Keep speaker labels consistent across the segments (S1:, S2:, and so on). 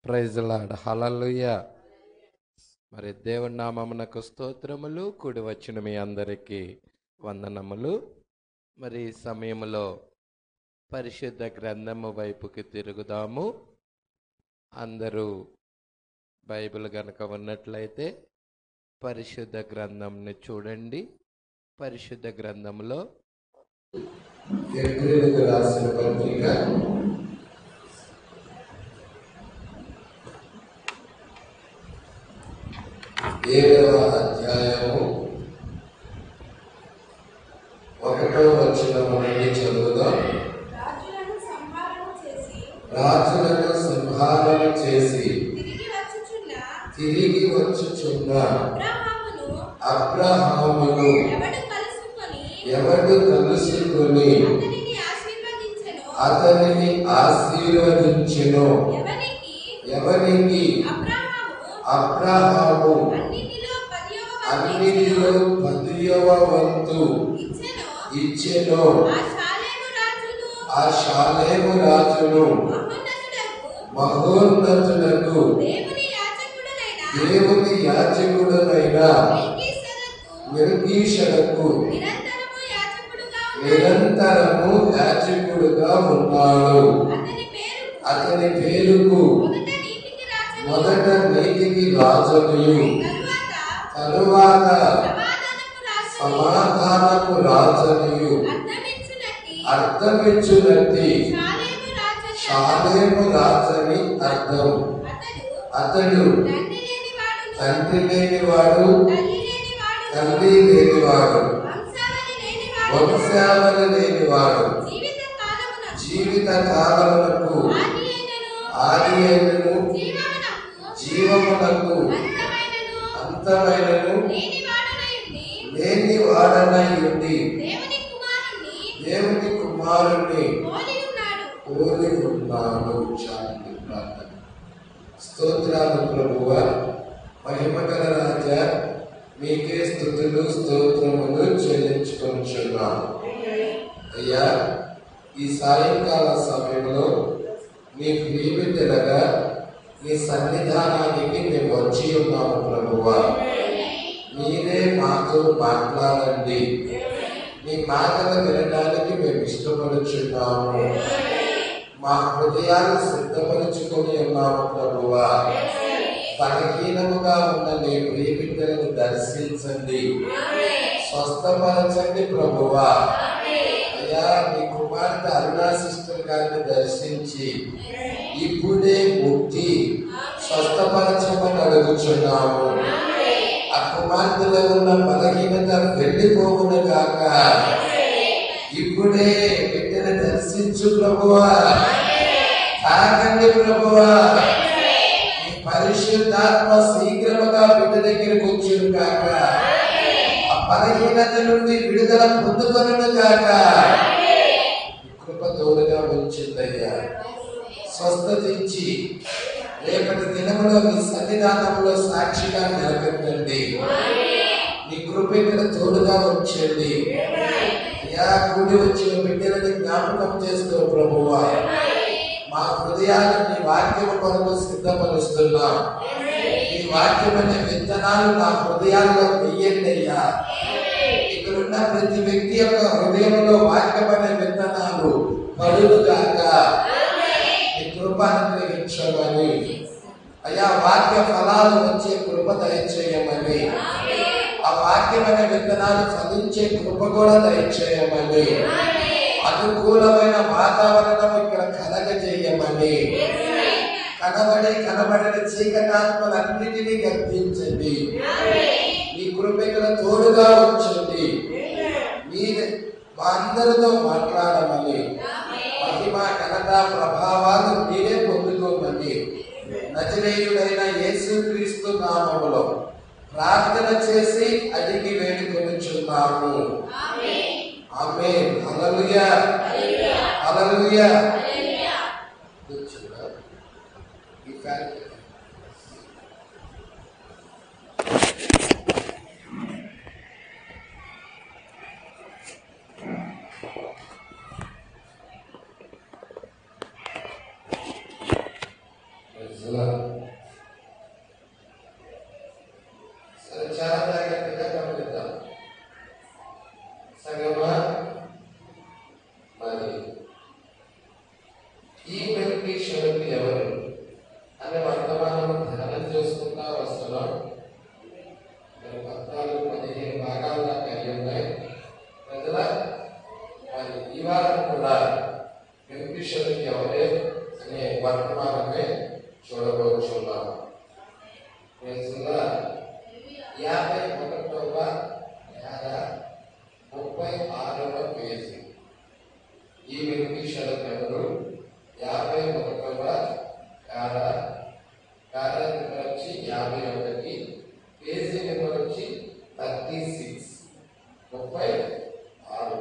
S1: Praise lord, హల్లెలూయా. మరి దేవుని నామమునకు స్తోత్రములు. కూడి వచ్చిన మీ అందరికీ వందనములు. మరి ఈ సమయంలో పరిశుద్ధ గ్రంథము వైపుకి తిరుగుదాము. అందరూ బైబిల్ గనక ఉన్నట్లయితే పరిశుద్ధ గ్రంథంని చూడండి. పరిశుద్ధ గ్రంథంలో రాసిన పత్రిక 7వ అధ్యాయము 1వ వచనం నుండి చదువుదాం. రాజులను సంహారణ చేసి తిరిగి వచ్చుచున్న అబ్రహామును ఎవడు కలుసుకొని అతనిని ఆశీర్వదించెనో, ఎవరికి అబ్రహాము అన్నిటిలో 10వ వంతు ఇచ్చెనో, ఆ షాలేము రాజును మహోన్నతులకు దేవుని యాజకుడైన మెల్కీషెదకు నిరంతరము యాజకుడుగా ఉన్నాడు. అతని పేరుకు మొదట నీతికి రాజునియు తరువాత సమాధానపు రాజునియు అర్థమిచ్చునట్టి షాలేము రాజని అర్థం. అతడు తండ్రి లేనివాడు, తల్లి లేనివాడు, వంశావళి లేనివాడు, జీవిత కాలమునకు ఆది అయినను జీవమునకు అంతమైనను లేని వాడనై ఉండి దేవుని కుమారుణ్ణి పోలి ఉన్నాడు. శాంతి ప్రార్థన. స్తోత్రాలు ప్రభువా, మహిమగల రాజా, మీకే స్తుతులు స్తోత్రములు చెల్లించుకొనుచున్నాను. అయ్యా, ఈ సాయంకాల సమయంలో నీ ప్రియబిడ్డలుగా నీ సన్నిధానానికి మేము వచ్చి ఉన్నాము ప్రభువా. మీరే మాతో మాట్లాడండి. మీ మాటలు వినడానికి మేము ఇష్టపడుచున్నాము. మా హృదయాలు సిద్ధపరుచుకొని ఉన్నాము ప్రభువా. బలహీనముగా ఉన్న నీ ప్రియబిడ్డలను దర్శించండి, స్వస్థపరచండి ప్రభువా. అయ్యా, మీ కుమార్తె అరుణా సిస్టర్ గారిని దర్శించి ఇప్పుడే ముట్టి స్వస్థపరచమని అడుగుచున్నాము. ఆ కుమార్తెలో ఉన్న బలహీనత వెళ్ళిపోవును గాక. ఇప్పుడే బిడ్డను దర్శించు ప్రభువా. తాకండి ప్రభువా. ఈ పరిశుద్ధాత్మ శీఘ్రముగా బిడ్డ దగ్గరికి వచ్చును గాక. ఆ బలహీనత నుండి విడుదల పొందుకొనును గాక. కృప తోడుగా ఉంచిందయ్యా. స్వస్థత ఇచ్చి రేపటి దినములో మీ సన్నిధానంలో సాక్షిగా నిలబెట్టండి. మీ కృప ఇక్కడ తోడుగా ఉంచండి. అయ్యా, కూడి వచ్చిన బిడ్డలని జ్ఞాపకం చేస్తూ ప్రభువా, మా హృదయాలను నీ వాక్యము కొరకు సిద్ధపరుస్తున్నాం. ఈ వాక్యమైన విత్తనాలు నా హృదయాల్లో వెయ్యండి అయ్యా. ఇక్కడున్న ప్రతి వ్యక్తి యొక్క హృదయంలో వాక్యమైన విత్తనాలు పడును గాక. నీ కృప అనుగ్రహించమని అయ్యా, వాక్య ఫలాలు వచ్చే కృప దయచేయమని, ఆ వాక్యమైన విత్తనాలు ఫలించే కృప కూడా దయచేయమని, అనుకూలమైన వాతావరణం ఇక్కడ కలగజేయమని, కనబడని చీకటాత్మలన్నిటినీ గర్తించండి. మీ కృప ఇక్కడ తోడుగా ఉంచండి. మీరే మా అందరితో మాట్లాడమని, మహిమ ఘనత ప్రభావాలు మీరే పొందుకోమని నజరేయుడైన యేసుక్రీస్తు నామములో ప్రార్థన చేసి అడిగి వేడుకొనుచున్నాము. ఆమేన్. హల్లెలూయా, హల్లెలూయా. 14-15 భాగాలు దాకా అయి ఉన్నాయి. ప్రజల మరి ఈ వారం కూడా మెల్కీషెదెకు ఎవరే అనే వర్తమానమే చూడబోతున్నాం. 51వ నేల 36వ పేజీ. ఈ మెల్కీషెదెకు ఎవరు? 51వ కార నెంబర్ వచ్చి 51, పేజీ నెంబర్ వచ్చి 36, 36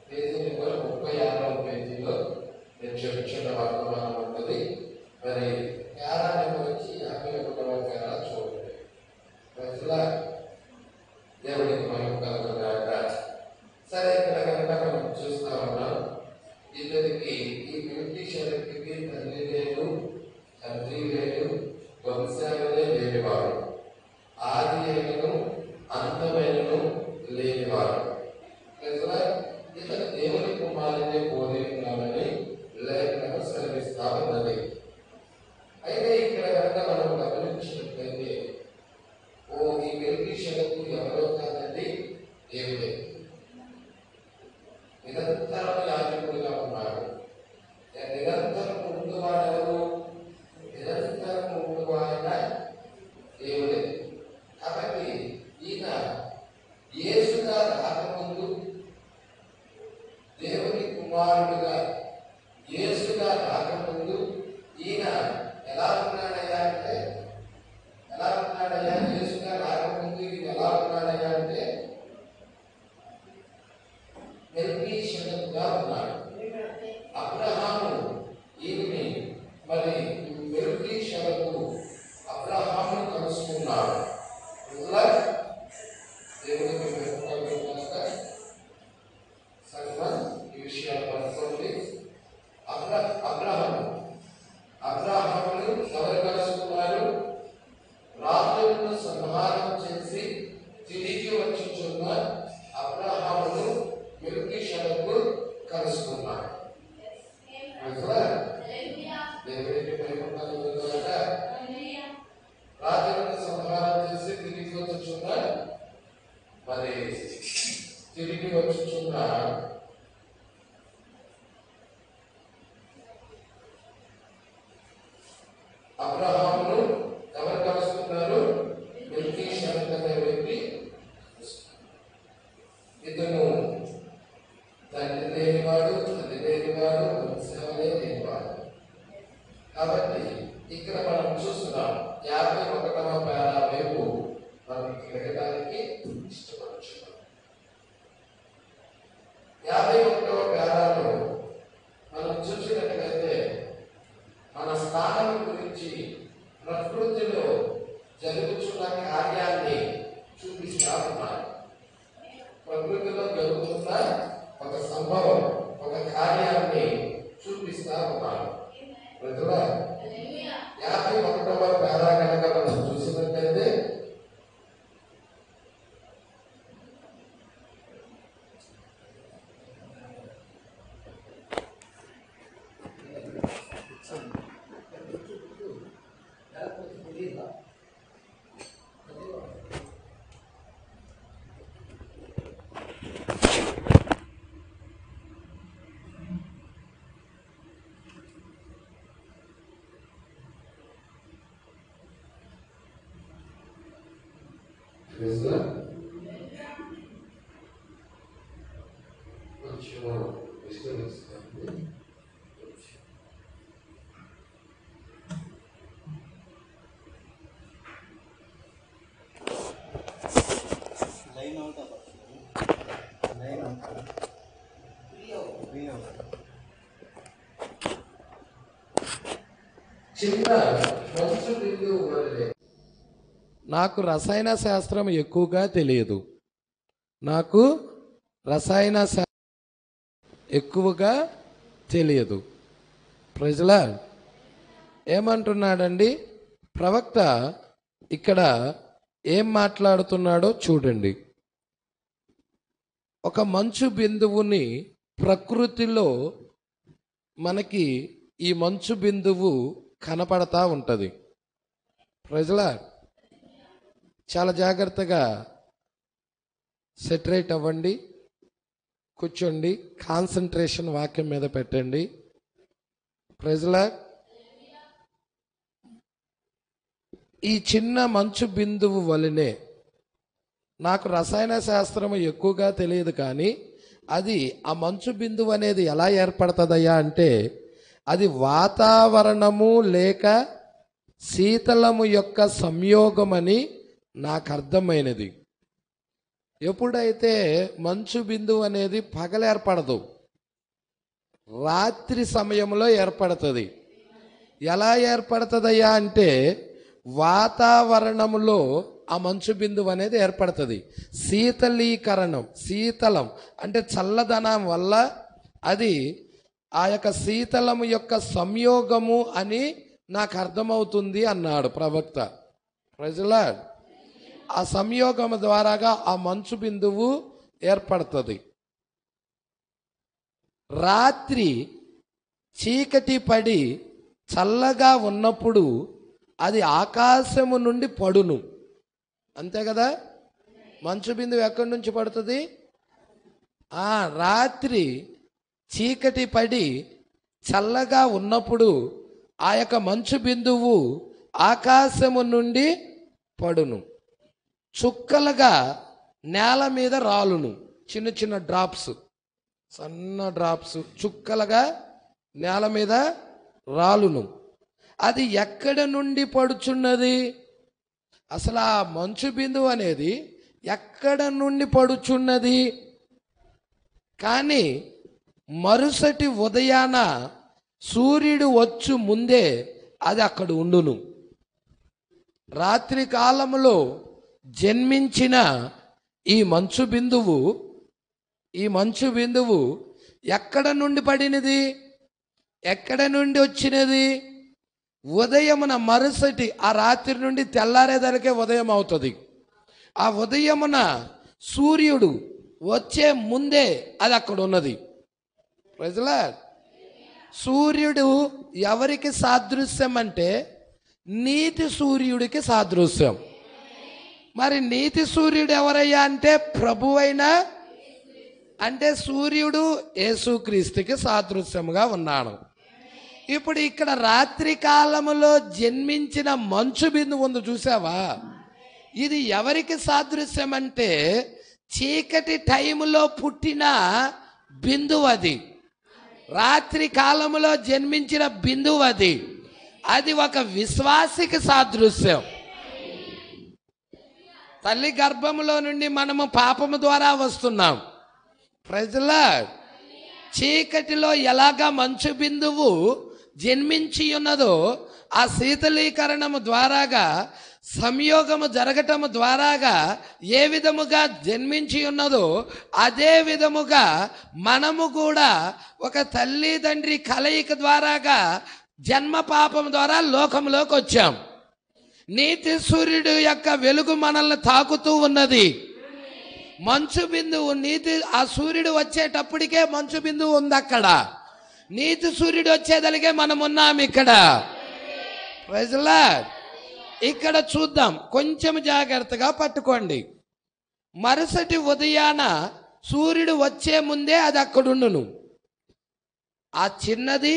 S1: పేజీ నెంబర్ 36వ పేజీలో నేను చెప్తున్న వర్తమానం ఉంటుంది. మరి కార నెంబర్ వచ్చి 51వ కార చూడండి. ప్రజల దేవుడికి మహిమ కలుగుగాక. సరే, ఇక్కడ కనుక మనం చూస్తా ఉన్నాం, ఇతనికి ఈ మెల్కీషెదెకుకి తల్లి లేదు, తండ్రి లేదు, వంశావళి లేనివాడు, ఆది అయినను అంతమైనను లేనివాడు. ఇతను దేవుని కుమారుని బోధిస్తున్నామని లేఖనం సెలవిస్తా ఉన్నది. అయితే ఇక్కడ కనుక మనం గమనించినట్లయితే ఈ మెల్కీషెదెకు ఎవరో కాదండి, దేవుడే. నిరంతరం యాజకుడిగా ఉన్నాడు. నిరంతరం ముందువాడెవరు? నిరంతరం ముందువాడ దేవుడే. కాబట్టి ఈయన యేసుగా రాకముందు దేవుని కుమారుడుగా యేసుగా రాకముందు ఈయన ఎలా ఉన్నాడయ్యా అంటే యేసుగా రాకముందు ఈయన ఎలా ఉన్నాడయ్యా అంటే మెల్కీషెదెకుగా ఉన్నాడు. అబ్రహాము ఈయన్ని మరి మెల్కీషెదెకు అబ్రహామును కలుసుకున్నాడు. దేవునికి ఈ విషయాలు పడుతుంది. అబ్రహామును ఎవరు కలుసుకున్నారు? రాజులను సంహారం చేసి తిరిగి వచ్చుచున్న అబ్రహామును మెల్కీషెదెకు కలుసుకున్నాడు. దేవుడికి మహిమ కలుగుగాక. రాజులను సంహారం చేసి తిరిగి వచ్చుచున్న అబ్రహామును ఎవరు కలుసుకున్నారు? మెల్కీషెదెకు అనే వ్యక్తి. ఇతను తండ్రి లేనివాడు, తల్లి లేనివాడు, వంశావళి లేనివాడు. కాబట్టి ఇక్కడ మనం చూస్తున్నాం 51వ పేరా వైపు మనం తిరగడానికి ఇష్టపడుతున్నాం. 51వ పేరాలో మనం చూసినట్లయితే మన స్థానం గురించి ప్రకృతిలో జరుగుతున్న కార్యాన్ని చూపిస్తా ఉన్నారు. ప్రకృతిలో జరుగుతున్న ఒక సంభవం, ఒక కార్యాన్ని చూపిస్తా ఉన్నారు. 51వ పేరా కనుక మనం చూసినట్లయితే
S2: నాకు రసాయన శాస్త్రం ఎక్కువగా తెలియదు. ప్రజల ఏమంటున్నాడండి ప్రవక్త? ఇక్కడ ఏం మాట్లాడుతున్నాడో చూడండి. ఒక మంచు బిందువుని ప్రకృతిలో మనకి ఈ మంచు బిందువు కనపడతా ఉంటుంది. ప్రజల చాలా జాగ్రత్తగా సెటరేట్ అవ్వండి, కూర్చోండి, కాన్సన్ట్రేషన్ వాక్యం మీద పెట్టండి. ప్రజల ఈ చిన్న మంచు బిందువు వలనే, నాకు రసాయన శాస్త్రం ఎక్కువగా తెలియదు కానీ అది ఆ మంచు బిందువు అనేది ఎలా ఏర్పడుతుందయ్యా అంటే అది వాతావరణము లేక శీతలము యొక్క సంయోగమని నాకు అర్థమైనది. ఎప్పుడైతే మంచు బిందువు అనేది పగలు ఏర్పడదు, రాత్రి సమయంలో ఏర్పడుతుంది. ఎలా ఏర్పడుతుందయ్యా అంటే వాతావరణంలో ఆ మంచు బిందువు అనేది ఏర్పడుతుంది. శీతలం అంటే చల్లదనం వల్ల అది ఆ యొక్క శీతలము యొక్క సంయోగము అని నాకు అర్థమవుతుంది అన్నాడు ప్రవక్త. ప్రజల ఆ సంయోగం ద్వారాగా ఆ మంచు బిందువు ఏర్పడుతుంది. రాత్రి చీకటి పడి చల్లగా ఉన్నప్పుడు అది ఆకాశము నుండి పడును. అంతే కదా? మంచు బిందువు ఎక్కడి నుంచి పడుతుంది? రాత్రి చీకటి పడి చల్లగా ఉన్నప్పుడు ఆ యొక్క మంచు బిందువు ఆకాశము నుండి పడును. చుక్కలుగా నేల మీద రాలును. చిన్న చిన్న డ్రాప్స్, సన్న డ్రాప్స్ చుక్కలుగా నేల మీద రాలును. అది ఎక్కడ నుండి పడుచున్నది? అసలు ఆ మంచు బిందువు అనేది ఎక్కడ నుండి పడుచున్నది? కానీ మరుసటి ఉదయాన సూర్యుడు వచ్చు ముందే అది అక్కడ ఉండును. రాత్రి కాలంలో జన్మించిన ఈ మంచు బిందువు ఎక్కడ నుండి పడినది? ఎక్కడ నుండి వచ్చినది? ఉదయమున మరుసటి ఆ రాత్రి నుండి తెల్లారేదానికే ఉదయం అవుతుంది. ఆ ఉదయమున సూర్యుడు వచ్చే ముందే అది అక్కడ ఉన్నది. ప్రజలా, సూర్యుడు ఎవరికి సాదృశ్యం అంటే నీతి సూర్యుడికి సాదృశ్యం. మరి నీతి సూర్యుడు ఎవరయ్యా అంటే ప్రభువైన, అంటే సూర్యుడు యేసుక్రీస్తుకి సాదృశ్యముగా ఉన్నాడు. ఇప్పుడు ఇక్కడ రాత్రి కాలములో జన్మించిన మంచు బిందువు ఉంది, చూసావా? ఇది ఎవరికి సాదృశ్యం అంటే చీకటి టైములో పుట్టిన బిందువు. అది రాత్రి కాలములో జన్మించిన బిందువు. అది ఒక విశ్వాసికి సాదృశ్యం. తల్లి గర్భములో నుండి మనము పాపము ద్వారా వస్తున్నాం. ప్రజల చీకటిలో ఎలాగా మంచు బిందువు జన్మించి ఉన్నదో ఆ శీతలీకరణము ద్వారాగా, సంయోగము జరగటము ద్వారాగా ఏ విధముగా జన్మించి ఉన్నదో అదే విధముగా మనము కూడా ఒక తల్లి తండ్రి కలయిక ద్వారాగా జన్మ పాపం ద్వారా లోకంలోకి వచ్చాం. నీతి సూర్యుడు యొక్క వెలుగు మనల్ని తాకుతూ ఉన్నది. మంచు బిందువు ఆ సూర్యుడు వచ్చేటప్పటికే మంచు బిందువు ఉంది అక్కడ. నీతి సూర్యుడు వచ్చేదలిగే మనం ఉన్నాం ఇక్కడ. ప్రజలా, ఇక్కడ చూద్దాం, కొంచెం జాగ్రత్తగా పట్టుకోండి. మరుసటి ఉదయాన సూర్యుడు వచ్చే ముందే అది అక్కడుండును. ఆ చిన్నది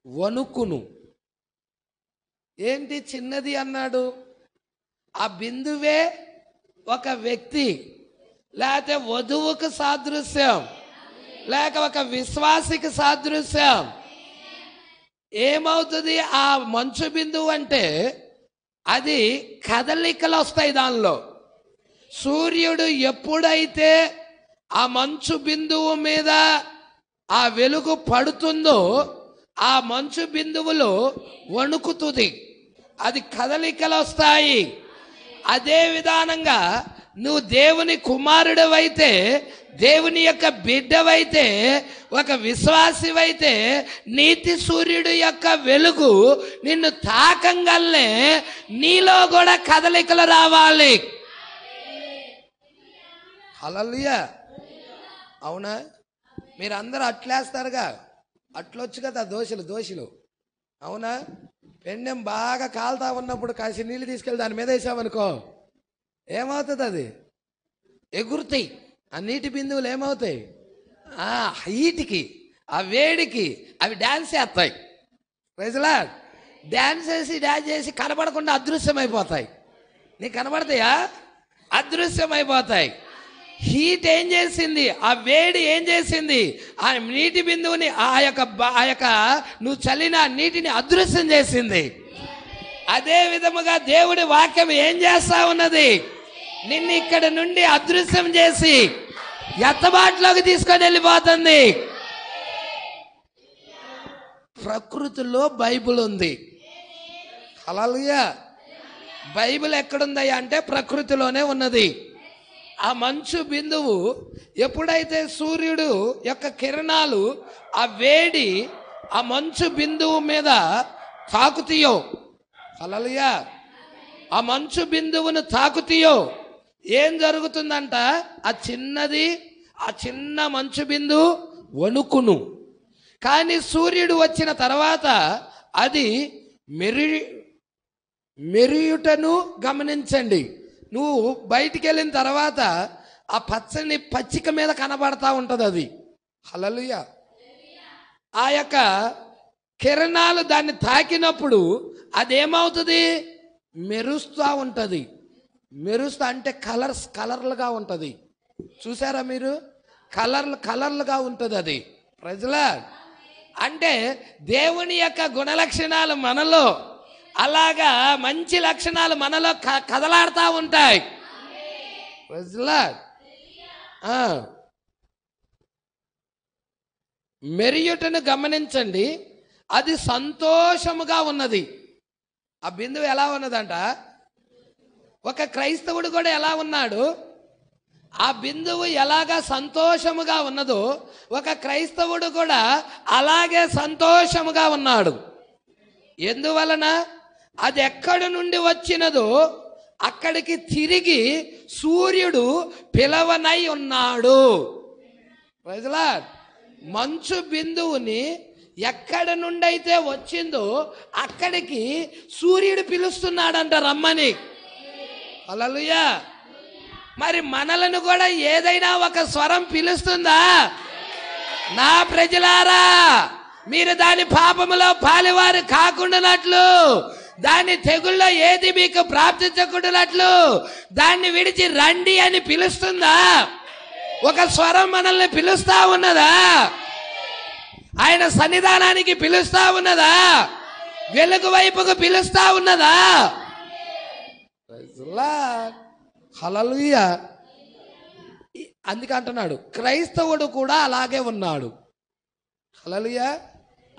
S2: వణుకును. ఏంటి చిన్నది అన్నాడు? ఆ బిందువే ఒక వ్యక్తి, లేకపోతే వధువుకు సాదృశ్యం, లేక ఒక విశ్వాసికి సాదృశ్యం. ఏమవుతుంది ఆ మంచు బిందువు అంటే? అది కదలికలు వస్తాయి దానిలో. సూర్యుడు ఎప్పుడైతే ఆ మంచు బిందువు మీద ఆ వెలుగు పడుతుందో ఆ మంచు బిందువులో వణుకుతుంది, అది కదలికలు వస్తాయి. అదే విధానంగా నువ్వు దేవుని కుమారుడవైతే, దేవుని యొక్క బిడ్డవైతే, ఒక విశ్వాసివైతే నీతి సూర్యుడు యొక్క వెలుగు నిన్ను తాకంగానే నీలో కూడా కదలికలు రావాలి. హల్లెలూయా. అవునా? మీరు అందరూ అట్లేస్తారుగా, అట్లొచ్చు కదా దోషులు. అవునా? పెండెం బాగా కాలుతా ఉన్నప్పుడు కాసి నీళ్ళు తీసుకెళ్ళి దాని మీద వేసామనుకో, ఏమవుతుంది? అది ఎగురుతాయి. ఆ నీటి బిందువులు ఏమవుతాయి? ఆ హీట్కి, ఆ వేడికి అవి డ్యాన్స్ చేస్తాయి. ప్రజలా డ్యాన్స్ చేసి కనబడకుండా అదృశ్యమైపోతాయి. నీకు కనబడతాయా? అదృశ్యమైపోతాయి. హీట్ ఏం చేసింది? ఆ వేడి ఏం చేసింది? ఆ నీటి బిందువుని ఆ యొక్క నువ్వు చల్లిన నీటిని అదృశ్యం చేసింది. అదే విధముగా దేవుడి వాక్యం ఏం చేస్తా ఉన్నది? నిన్ను ఇక్కడ నుండి అదృశ్యం చేసి ఎత్తబాటులోకి తీసుకొని వెళ్ళిపోతుంది. ప్రకృతిలో బైబిల్ ఉంది. హల్లెలూయా. బైబిల్ ఎక్కడుందయ్యా అంటే ప్రకృతిలోనే ఉన్నది. ఆ మంచు బిందువు ఎప్పుడైతే సూర్యుడు యొక్క కిరణాలు ఆ వేడి ఆ మంచు బిందువు మీద తాకుతాయో, హల్లెలూయా, ఆ మంచు బిందువును తాకుతాయో ఏం జరుగుతుందంట? ఆ చిన్న మంచు బిందువు వణుకును. కానీ సూర్యుడు వచ్చిన తర్వాత అది మెరియుటను గమనించండి. నువ్వు బయటికి వెళ్ళిన తర్వాత ఆ పచ్చని పచ్చిక మీద కనబడతా ఉంటుంది అది. హల్లెలూయా. ఆ యొక్క కిరణాలు దాన్ని తాకినప్పుడు అదేమవుతుంది? మెరుస్తూ ఉంటుంది. మెరుస్తూ అంటే కలర్లుగా ఉంటుంది. చూసారా మీరు? కలర్లుగా ఉంటుంది అది. ప్రజలా అంటే దేవుని యొక్క గుణలక్షణాలు మనలో, అలాగా మంచి లక్షణాలు మనలో కదలాడుతూ ఉంటాయి. ప్రజలా మెరియుటను గమనించండి. అది సంతోషముగా ఉన్నది. ఆ బిందువు ఎలా ఉన్నదంట? ఒక క్రైస్తవుడు కూడా ఎలా ఉన్నాడు? ఆ బిందువు ఎలాగా సంతోషముగా ఉన్నదో ఒక క్రైస్తవుడు కూడా అలాగే సంతోషముగా ఉన్నాడు. ఎందువలన? అది ఎక్కడి నుండి వచ్చినదో అక్కడికి తిరిగి సూర్యుడు పిలవనై ఉన్నాడు. ప్రజలా మంచు బిందువుని ఎక్కడి నుండి అయితే వచ్చిందో అక్కడికి సూర్యుడు పిలుస్తున్నాడంట రమ్మని. హల్లెలూయా. మరి మనలను కూడా ఏదైనా ఒక స్వరం పిలుస్తుందా? నా ప్రజలారా, మీరు దాని పాపములో పాలివారు కాకుండానట్లు, దాని తెగుల్లో ఏది మీకు ప్రాప్తించకుండానట్లు దాన్ని విడిచి రండి అని పిలుస్తుందా? ఒక స్వరం మనల్ని పిలుస్తా ఉన్నదా? ఆయన సన్నిధానానికి పిలుస్తా ఉన్నదా? వెలుగు వైపుకు పిలుస్తా ఉన్నదా? హల్లెలూయా. అందుకే అంటున్నాడు క్రైస్తవుడు కూడా అలాగే ఉన్నాడు. హల్లెలూయా.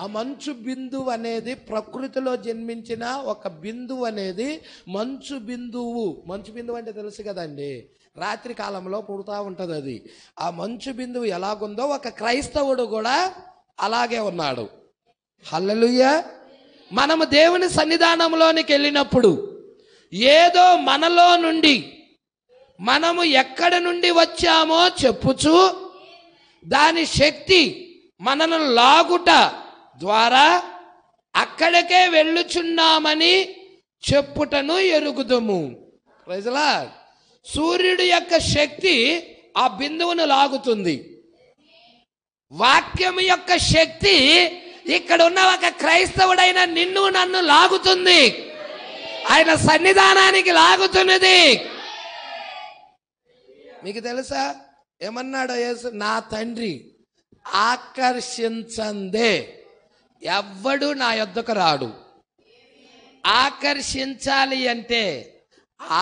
S2: ఆ మంచు బిందువు అనేది ప్రకృతిలో జన్మించిన ఒక బిందువు అనేది మంచు బిందువు అంటే తెలుసు కదండి, రాత్రి కాలంలో పుడుతూ ఉంటుంది అది. ఆ మంచు బిందువు ఎలాగుందో ఒక క్రైస్తవుడు కూడా అలాగే ఉన్నాడు. హల్లెలూయా. మనము దేవుని సన్నిధానంలోనికి వెళ్ళినప్పుడు ఏదో మనలో నుండి మనము ఎక్కడి నుండి వచ్చామో చెప్పుచు దాని శక్తి మనను లాగుట ద్వారా అక్కడికే వెళ్ళుచున్నామని చెప్పుటను ఎరుగుదము. ప్రజలా సూర్యుడి యొక్క శక్తి ఆ బిందువును లాగుతుంది. వాక్యం యొక్క శక్తి ఇక్కడ ఉన్న ఒక క్రైస్తవుడైన నిన్ను నన్ను లాగుతుంది. ఆయన సన్నిధానానికి లాగుతున్నది. మీకు తెలుసా ఏమన్నాడో యేసు? నా తండ్రి ఆకర్షించందే ఎవ్వడు నా యొద్దకు రాడు. ఆకర్షించాలి అంటే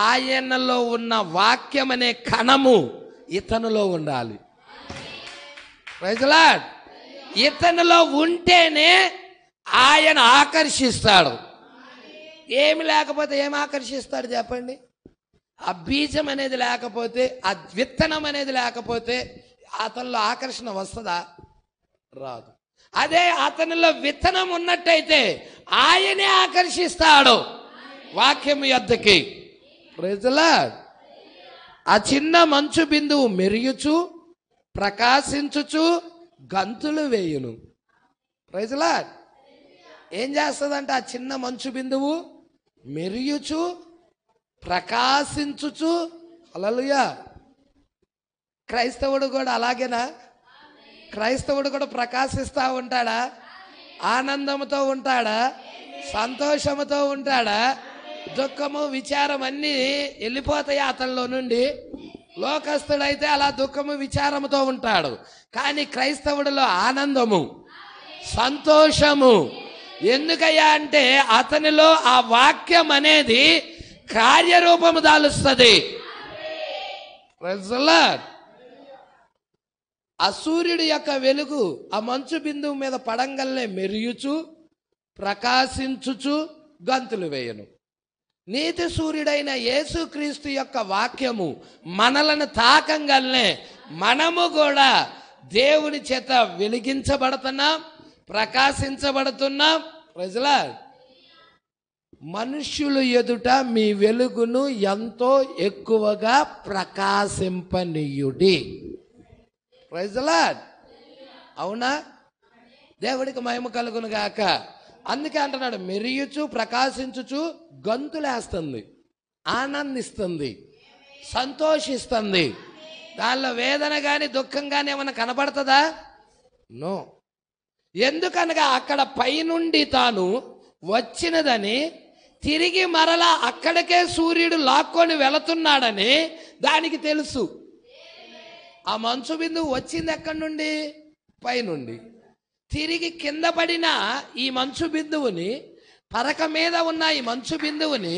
S2: ఆయనలో ఉన్న వాక్యం అనే కణము ఇతనులో ఉండాలి. Praise the lord. ఇతనులో ఉంటేనే ఆయన ఆకర్షిస్తాడు. ఏమి లేకపోతే ఏం ఆకర్షిస్తాడు చెప్పండి? ఆ బీజం అనేది లేకపోతే, ఆ విత్తనం అనేది లేకపోతే అతనిలో ఆకర్షణ వస్తుందా? రాదు. అదే అతనిలో విత్తనం ఉన్నట్టయితే ఆయనే ఆకర్షిస్తాడు వాక్యం యొద్దకి. Praise the lord. ఆ చిన్న మంచు బిందువు మెరియుచు ప్రకాశించుచు గంతులు వేయును. Praise the lord. ఏం చేస్తుందంటే ఆ చిన్న మంచు బిందువు మెరియుచు ప్రకాశించుచు, హల్లెలూయా, క్రైస్తవుడు కూడా అలాగేనా? క్రైస్తవుడు కూడా ప్రకాశిస్తూ ఉంటాడా? ఆనందంతో ఉంటాడా? సంతోషముతో ఉంటాడా? దుఃఖము విచారం అన్నీ వెళ్ళిపోతాయి అతనిలో నుండి. లోకస్తుడైతే అలా దుఃఖము విచారముతో ఉంటాడు. కానీ క్రైస్తవుడిలో ఆనందము, సంతోషము. ఎందుకయ్యా అంటే అతనిలో ఆ వాక్యం అనేది కార్యరూపము దాలుస్తుంది. ఆ సూర్యుడి యొక్క వెలుగు ఆ మంచు బిందువు మీద పడంగల్నే మెరియుచు ప్రకాశించుచు గంతులు వేయను. నీతి సూర్యుడైన యేసుక్రీస్తు యొక్క వాక్యము మనలను తాకంగల్నే మనము కూడా దేవుని చేత వెలిగించబడుతున్నాం, ప్రకాశించబడుతున్నాం. ప్రజలా, మనుష్యుల ఎదుట మీ వెలుగును ఎంతో ఎక్కువగా ప్రకాశింపనీయుడి. ప్రజలా, అవునా? దేవుడికి మహిమ కలుగును గాక. అందుకే అంటున్నాడు, మెరియుచు ప్రకాశించుచు గంతులేస్తుంది, ఆనందిస్తుంది, సంతోషిస్తుంది. దానిలో వేదన కానీ దుఃఖం కానీ ఏమైనా కనబడుతుందా? నో. ఎందుకనగా అక్కడ పైనుండి తాను వచ్చినదని, తిరిగి మరలా అక్కడికే సూర్యుడు లాక్కొని వెళుతున్నాడని దానికి తెలుసు. ఆ మంచు బిందువు వచ్చింది ఎక్కడి నుండి? పైనుండి. తిరిగి కింద పడిన ఈ మంచు బిందువుని, పరక మీద ఉన్న ఈ మంచు బిందువుని,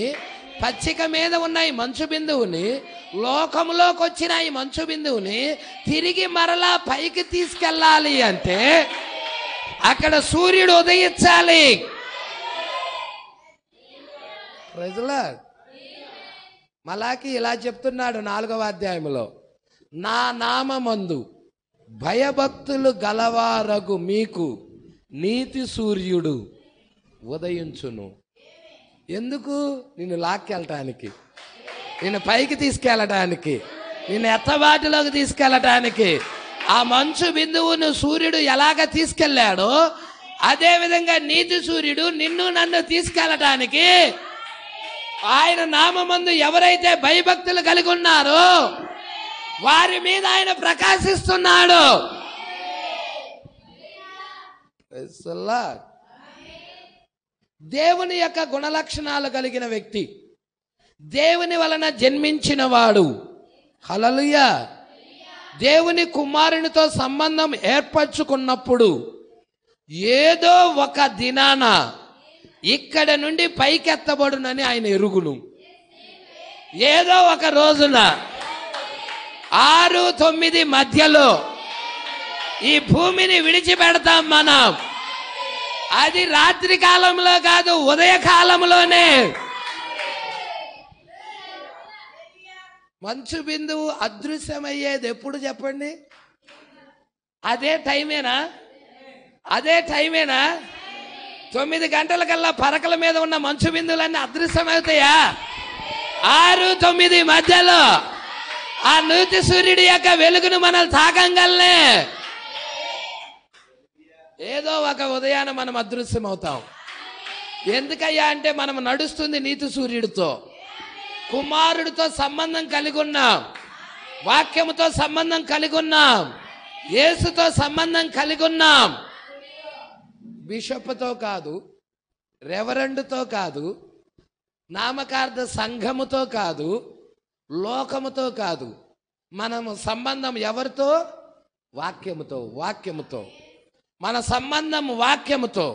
S2: పచ్చిక మీద ఉన్న ఈ మంచు బిందువుని, లోకంలోకి వచ్చిన ఈ మంచు బిందువుని తిరిగి మరలా పైకి తీసుకెళ్ళాలి అంటే అక్కడ సూర్యుడు ఉదయించాలి. ప్రజలా, మలాకి ఇలా చెప్తున్నాడు 4వ అధ్యాయంలో, నా నామమందు భయభక్తులు గలవారగు మీకు నీతి సూర్యుడు ఉదయించును. ఎందుకు? నిన్ను లాక్కెళ్ళటానికి, నిన్ను పైకి తీసుకెళ్ళటానికి, నిన్ను ఎత్తబాటులోకి తీసుకెళ్ళటానికి. ఆ మంచు బిందువును సూర్యుడు ఎలాగ తీసుకెళ్ళాడో అదేవిధంగా నీతి సూర్యుడు నిన్ను నన్ను తీసుకెళ్ళటానికి ఆయన నామమందు ఎవరైతే భయభక్తులు కలిగి ఉన్నారో వారి మీద ఆయన ప్రకాశిస్తున్నాడు. దేవుని యొక్క గుణలక్షణాలు కలిగిన వ్యక్తి, దేవుని వలన జన్మించిన వాడు, హల్లెలూయా, దేవుని కుమారునితో సంబంధం ఏర్పరచుకున్నప్పుడు ఏదో ఒక దినాన ఇక్కడ నుండి పైకెత్తబడునని ఆయన ఎరుగును. ఏదో ఒక రోజున 6-9 మధ్యలో ఈ భూమిని విడిచిపెడతాం మనం. అది రాత్రి కాలంలో కాదు, ఉదయకాలంలోనే. మంచు బిందువు అదృశ్యమయ్యేది ఎప్పుడు చెప్పండి? అదే టైమేనా? అదే టైమేనా? 9 గంటలకల్లా పరకల మీద ఉన్న మంచు బిందువులన్నీ అదృశ్యమవుతాయా? 6-9 మధ్యలో ఆ నీతి సూర్యుడి యొక్క వెలుగును మనం తాకంగల్నే ఏదో ఒక ఉదయాన మనం అదృశ్యమవుతాం. ఎందుకయ్యా అంటే మనం నడుస్తుంది నీతి సూర్యుడితో, కుమారుడితో సంబంధం కలిగి ఉన్నాం, వాక్యముతో సంబంధం కలిగి ఉన్నాం, యేసుతో సంబంధం కలిగి ఉన్నాం. బిషప్తో కాదు, రెవరెండ్తో కాదు, నామకార్థ సంఘముతో కాదు, లోకముతో కాదు. మనము సంబంధం ఎవరితో? వాక్యముతో. వాక్యముతో మన సంబంధం, వాక్యముతో.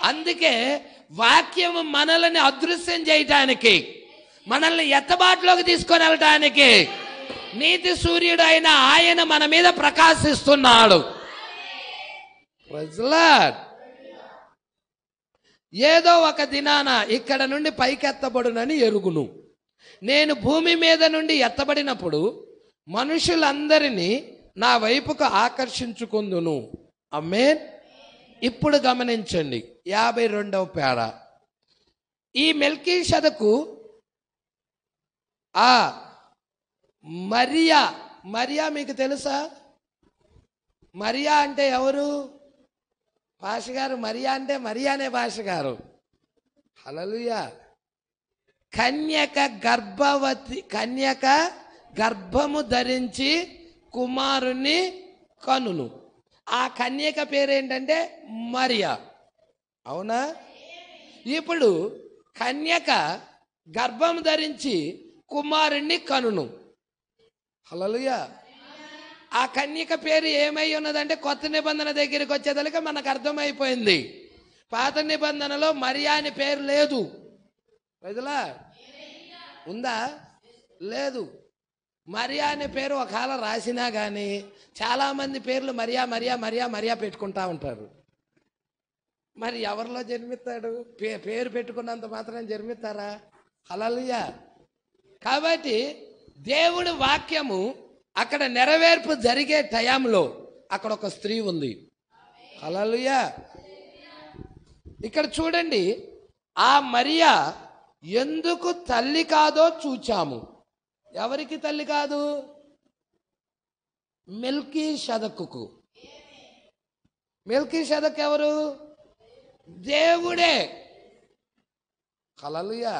S2: అందుకే వాక్యము మనల్ని అదృశ్యం చేయటానికి, మనల్ని ఎత్తబాటులోకి తీసుకొని వెళ్ళటానికి నీతి సూర్యుడు అయిన ఆయన మన మీద ప్రకాశిస్తున్నాడు. ఏదో ఒక దినాన ఇక్కడ నుండి పైకెత్తబడునని ఎరుగును. నేను భూమి మీద నుండి ఎత్తబడినప్పుడు మనుషులందరినీ నా వైపుకు ఆకర్షించుకుందును. ఆమేన్. ఇప్పుడు గమనించండి 52వ పేర. ఈ మెల్కీషెదకు ఆ మరియా, మరియా మీకు తెలుసా? మరియా అంటే ఎవరు? భాష గారు. మరియా అంటే మరియానే భాష గారు. హల్లెలూయా. కన్యక గర్భవతి, కన్యక గర్భము ధరించి కుమారుణ్ణి కనును. ఆ కన్యక పేరేంటంటే మరియా. అవునా? ఇప్పుడు కన్యక గర్భం ధరించి కుమారుణ్ణి కనును. హల్లెలూయా. ఆ కన్యక పేరు ఏమై ఉన్నదంటే కొత్త నిబంధన దగ్గరికి వచ్చేదలికి మనకు అర్థమైపోయింది. పాత నిబంధనలో మరియా అని పేరు లేదు. ప్రజలా ఉందా? లేదు. మరియా అనే పేరు ఒకవేళ రాసినా కానీ చాలామంది పేర్లు మరియా మరియా మరియా మరియా పెట్టుకుంటా ఉంటారు. మరి ఎవరిలో జన్మిస్తాడు? పేరు పెట్టుకున్నంత మాత్రం జన్మిస్తారా? హల్లెలూయా. కాబట్టి దేవుడి వాక్యము అక్కడ నెరవేర్పు జరిగే టైంలో అక్కడ ఒక స్త్రీ ఉంది. హల్లెలూయా. ఇక్కడ చూడండి, ఆ మరియా ఎందుకు తల్లి కాదో చూచాము. ఎవరికి తల్లి కాదు? మెల్కీషెదెకుకు. మెల్కీషెదెకు ఎవరు? దేవుడే. హల్లెలూయా.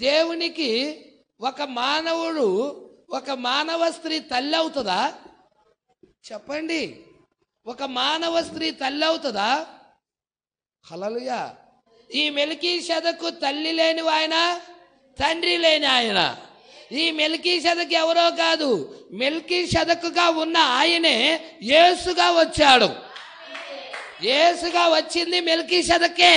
S2: దేవునికి ఒక మానవుడు, ఒక మానవ స్త్రీ తల్లి అవుతుందా? చెప్పండి. ఒక మానవ స్త్రీ తల్లి అవుతుందా? హల్లెలూయా. ఈ మెల్కీషెదెకు తల్లి లేని ఆయన, తండ్రి లేని ఆయన. ఈ మెల్కీషెదెకు ఎవరో కాదు, మెల్కీషెదెకుగా ఉన్న ఆయనే యేసుగా వచ్చాడు. యేసుగా వచ్చింది మెల్కీషెదెకే.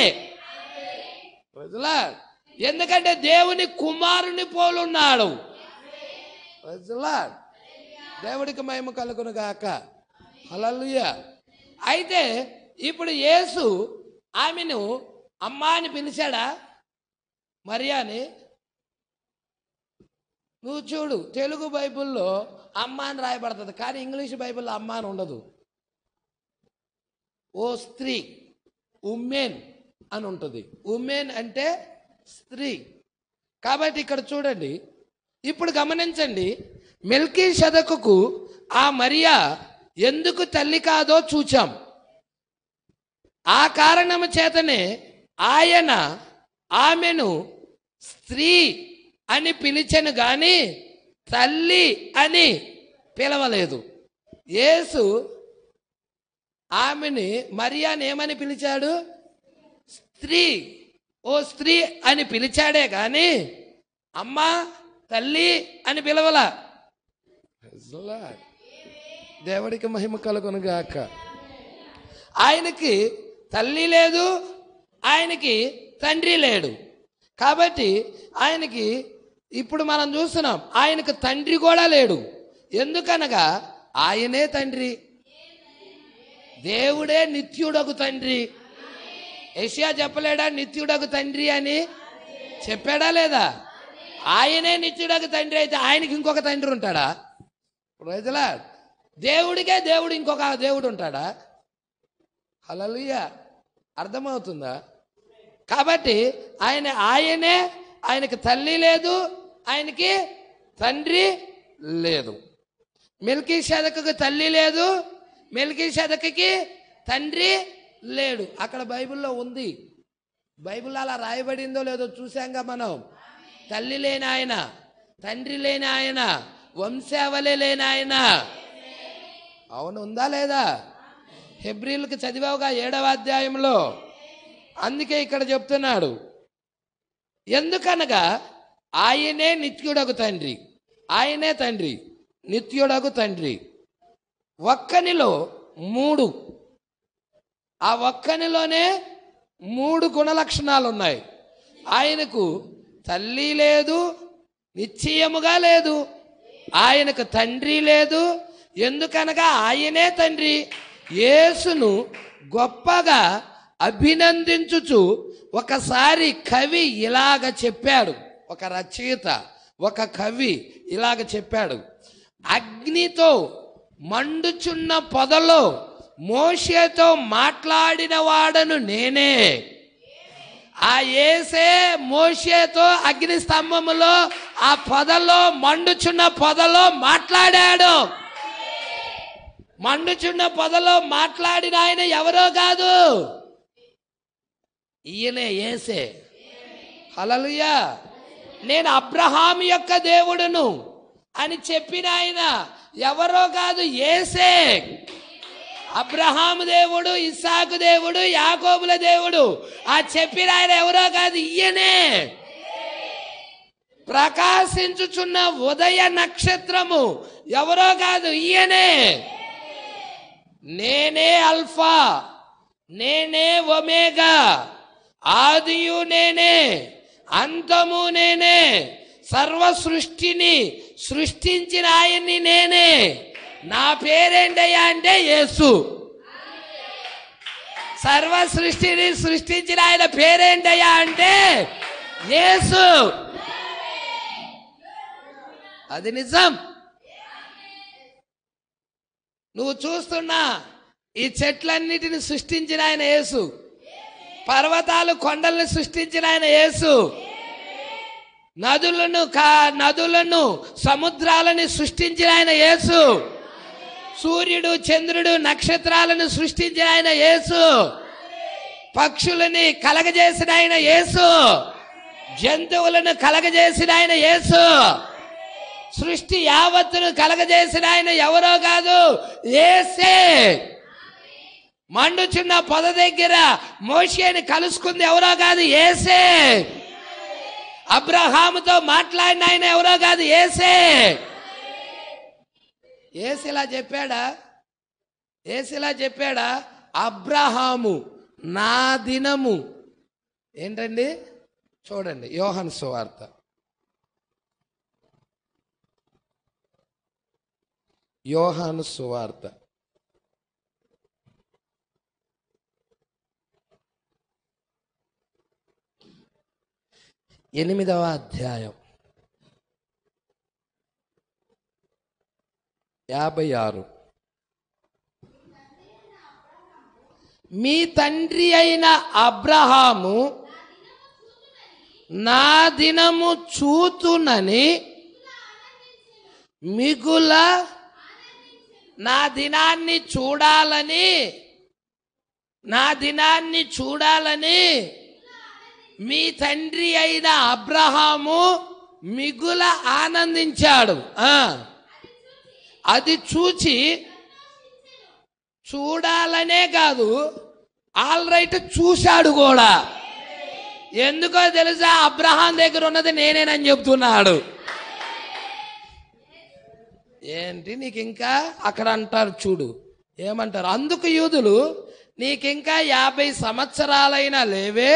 S2: ఎందుకంటే దేవుని కుమారుని పోలున్నాడు. దేవుడికి మహిమ కలుగును గాక. హల్లెలూయా. అయితే ఇప్పుడు యేసు ఆమెను అమ్మా అని పిలిచాడా? మరియాని. నువ్వు చూడు, తెలుగు బైబిల్లో అమ్మ అని రాయబడుతుంది, కానీ ఇంగ్లీష్ బైబిల్లో అమ్మ అని ఉండదు. ఓ స్త్రీ, ఉమెన్ అని ఉంటుంది. ఉమెన్ అంటే స్త్రీ. కాబట్టి ఇక్కడ చూడండి, ఇప్పుడు గమనించండి, మెల్కీషెదెకుకు ఆ మరియా ఎందుకు తల్లి కాదో చూచాం. ఆ కారణము చేతనే ఆయన ఆమెను స్త్రీ అని పిలిచెను గాని తల్లి అని పిలవలేదు. యేసు ఆమెని, మరియాని ఏమని పిలిచాడు? స్త్రీ, ఓ స్త్రీ అని పిలిచాడే గాని అమ్మా, తల్లి అని పిలవలా. దేవుడికి మహిమ కలుగును గాక. ఆయనకి తల్లి లేదు, ఆయనకి తండ్రి లేడు. కాబట్టి ఆయనకి ఇప్పుడు మనం చూస్తున్నాం, ఆయనకు తండ్రి కూడా లేడు. ఎందుకనగా ఆయనే తండ్రి. దేవుడే నిత్యుడగు తండ్రి. యెషయా చెప్పలేడా నిత్యుడగు తండ్రి అని? చెప్పాడా లేదా? ఆయనే నిత్యుడగు తండ్రి అయితే ఆయనకి ఇంకొక తండ్రి ఉంటాడా? ప్రజలా, దేవుడికే దేవుడు ఇంకొక దేవుడు ఉంటాడా? హల్లెలూయా. అర్థమవుతుందా? కాబట్టి ఆయనే, ఆయనకి తల్లి లేదు, ఆయనకి తండ్రి లేదు. మెల్కీషెదెకుకు తల్లి లేదు, మెల్కీషెదెకుకి తండ్రి లేడు. అక్కడ బైబిల్లో ఉంది. బైబిల్లో అలా రాయబడిందో లేదో చూసాంగా మనం. తల్లి లేని ఆయన, తండ్రి లేని ఆయన, వంశావళి లేని ఆయన. అవును, ఉందా లేదా? హెబ్రీలకు చదివావుగా 7వ అధ్యాయంలో. అందుకే ఇక్కడ చెప్తున్నాడు, ఎందుకనగా ఆయనే నిత్యుడగు తండ్రి, ఆయనే తండ్రి, నిత్యుడగు తండ్రి. ఒక్కనిలో 3, ఆ ఒక్కనిలోనే 3 గుణలక్షణాలు ఉన్నాయి. ఆయనకు తల్లి లేదు, నిశ్చయముగా లేదు. ఆయనకు తండ్రి లేదు, ఎందుకనగా ఆయనే తండ్రి. యేసును గొప్పగా అభినందించుచు ఒకసారి కవి ఇలాగ చెప్పాడు. ఒక రచయిత, ఒక కవి ఇలాగ చెప్పాడు, అగ్నితో మండుచున్న పొదలో మోషేతో మాట్లాడిన వాడను నేనే. ఆ యేసే మోషేతో అగ్ని స్తంభములో, ఆ పొదలో, మండుచున్న పొదలో మాట్లాడాడు. మండుచున్న పొదలో మాట్లాడిన ఆయన ఎవరో కాదు, ఈయనే యేసే. హల్లెలూయా. నేను అబ్రహాము యొక్క దేవుడును, అని చెప్పిన ఆయన ఎవరో కాదు, యేసే. అబ్రహాము దేవుడు, ఇస్సాకు దేవుడు, యాకోబుల దేవుడు. ఆ చెప్పిన ఆయన ఎవరో కాదు, ఈయనే. ప్రకాశించుచున్న ఉదయ నక్షత్రము ఎవరో కాదు, ఈయనే. నేనే అల్ఫా, నేనే ఒమేగా, ఆదియు నేనే, అంతము నేనే. సర్వ సృష్టిని సృష్టించిన ఆయన్ని నేనే. నా పేరేంటయ్యా అంటే యేసు. సర్వ సృష్టిని సృష్టించిన ఆయన పేరేంటయ్యా అంటే యేసు. అది నిజం. నువ్వు చూస్తున్నా ఈ చెట్లన్నిటిని సృష్టించిన ఆయన యేసు. పర్వతాలు కొండలను సృష్టించిన ఆయన యేసు. నదులను సముద్రాలను సృష్టించిన ఆయన యేసు. సూర్యుడు చంద్రుడు నక్షత్రాలను సృష్టించిన ఆయన యేసు. పక్షులని కలగజేసిన ఆయన యేసు. జంతువులను కలగజేసిన ఆయన యేసు. సృష్టి యావత్తును కలగజేసిన ఆయన ఎవరో కాదు, యేసే. మండుచున్న పొద దగ్గర మోషేని కలుసుకుంది ఎవరో కాదు, యేసే. అబ్రహాముతో మాట్లాడిన ఆయన ఎవరో కాదు, యేసే. యేసిలా చెప్పాడా? యేసిలా చెప్పాడా? అబ్రహాము నా దినము ఏంటండి? చూడండి యోహాను సువార్త 8వ అధ్యాయం 56. మీ తండ్రి అయిన అబ్రహాము నా దినము చూతునని మిగుల నా దినాన్ని చూడాలని మీ తండ్రి అయిన అబ్రహాము మిగుల ఆనందించాడు. అది చూచి చూడాలనే కాదు, ఆల్రైట్ చూశాడు కూడా. ఎందుకో తెలుసా? అబ్రహాం దగ్గర ఉన్నది నేనేనని చెప్తున్నాడు. ఏంటి నీకు ఇంకా అక్కడ అంటారు చూడు, ఏమంటారు? అందుకు యూదులు, నీకింకా 50 సంవత్సరాలైనా లేవే,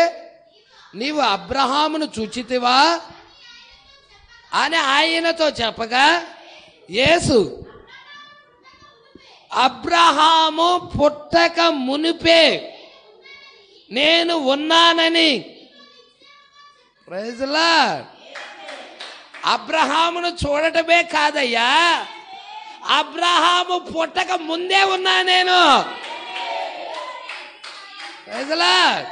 S2: నీవు అబ్రహామును చూచితివా అని ఆయనతో చెప్పగా, యేసు అబ్రహాము పుట్టక మునిపే నేను ఉన్నానని. Praise Lord. అబ్రహామును చూడటమే కాదయ్యా, అబ్రహాము పుట్టక ముందే ఉన్నా నేను. Praise lord.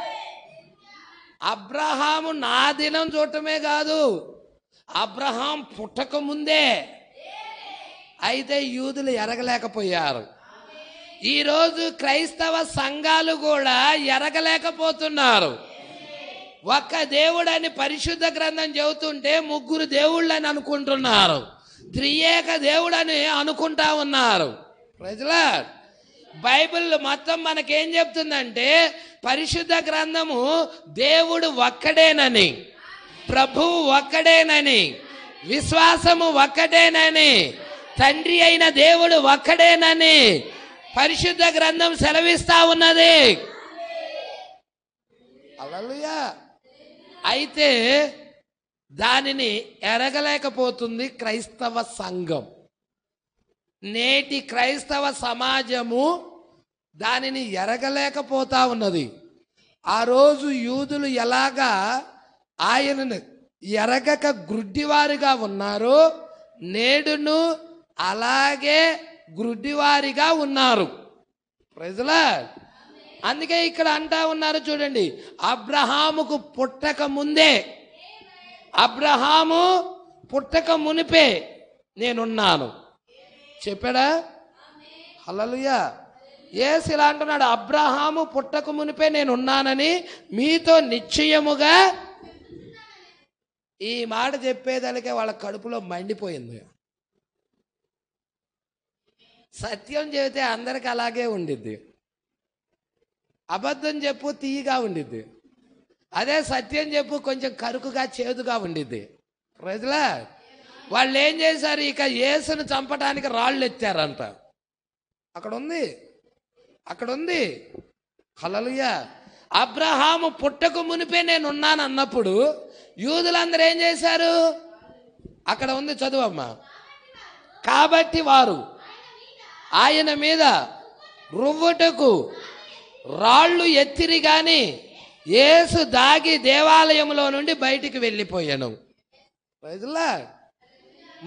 S2: అబ్రహాము నా దినం చూడటమే కాదు, అబ్రహాం పుట్టక ముందే. అయితే యూదులు ఎరగలేకపోయారు. ఈరోజు క్రైస్తవ సంఘాలు కూడా ఎరగలేకపోతున్నారు. ఒక్క దేవుడని పరిశుద్ధ గ్రంథం చెబుతుంటే 3 దేవుళ్ళని అనుకుంటున్నారు, త్రియేక దేవుడని అనుకుంటా ఉన్నారు. Praise lord. బైబిల్ మొత్తం మనకేం చెప్తుందంటే, పరిశుద్ధ గ్రంథము దేవుడు ఒక్కడేనని, ప్రభువు ఒక్కడేనని, విశ్వాసము ఒక్కడేనని, తండ్రి అయిన దేవుడు ఒక్కడేనని పరిశుద్ధ గ్రంథం సెలవిస్తా ఉన్నది. హల్లెలూయా. అయితే దానిని ఎరగలేకపోతుంది క్రైస్తవ సంఘం. నేటి క్రైస్తవ సమాజము దానిని ఎరగలేకపోతా ఉన్నది. ఆ రోజు యూదులు ఎలాగా ఆయనను ఎరగక గ్రుడ్డివారిగా ఉన్నారో, నేడును అలాగే గ్రుడ్డివారిగా ఉన్నారు. Praise Lord. అందుకే ఇక్కడ అంటా ఉన్నారు చూడండి, అబ్రహాముకు పుట్టక ముందే, అబ్రహాము పుట్టక మునిపే నేనున్నాను చెప్పాడా? హల్లెలూయా. యేసు ఇలా అంటున్నాడు, అబ్రహాము పుట్టక మునిపే నేనున్నానని మీతో నిశ్చయముగా. ఈ మాట చెప్పేదానికే వాళ్ళ కడుపులో మండిపోయింది. సత్యం చెబితే అందరికి అలాగే ఉండిద్ది, అబద్ధం చెప్పు తీయగా ఉండిద్ది, అదే సత్యం చెప్పు కొంచెం కరుకుగా చేదుగా ఉండిద్ది. ప్రజలా వాళ్ళు ఏం చేశారు, ఇక యేసును చంపడానికి రాళ్ళు ఎత్తారంట. అక్కడ ఉంది హల్లెలూయా. అబ్రహాము పుట్టక మునిపే నేను ఉన్నాను అన్నప్పుడు యూదులందరూ ఏం చేశారు, అక్కడ ఉంది చదువమ్మా. కాబట్టి వారు ఆయన మీద రువ్వుటకు రాళ్ళు ఎత్తిరి గాని యేసు దాగి దేవాలయంలో నుండి బయటికి వెళ్ళిపోయాను. ప్రజలా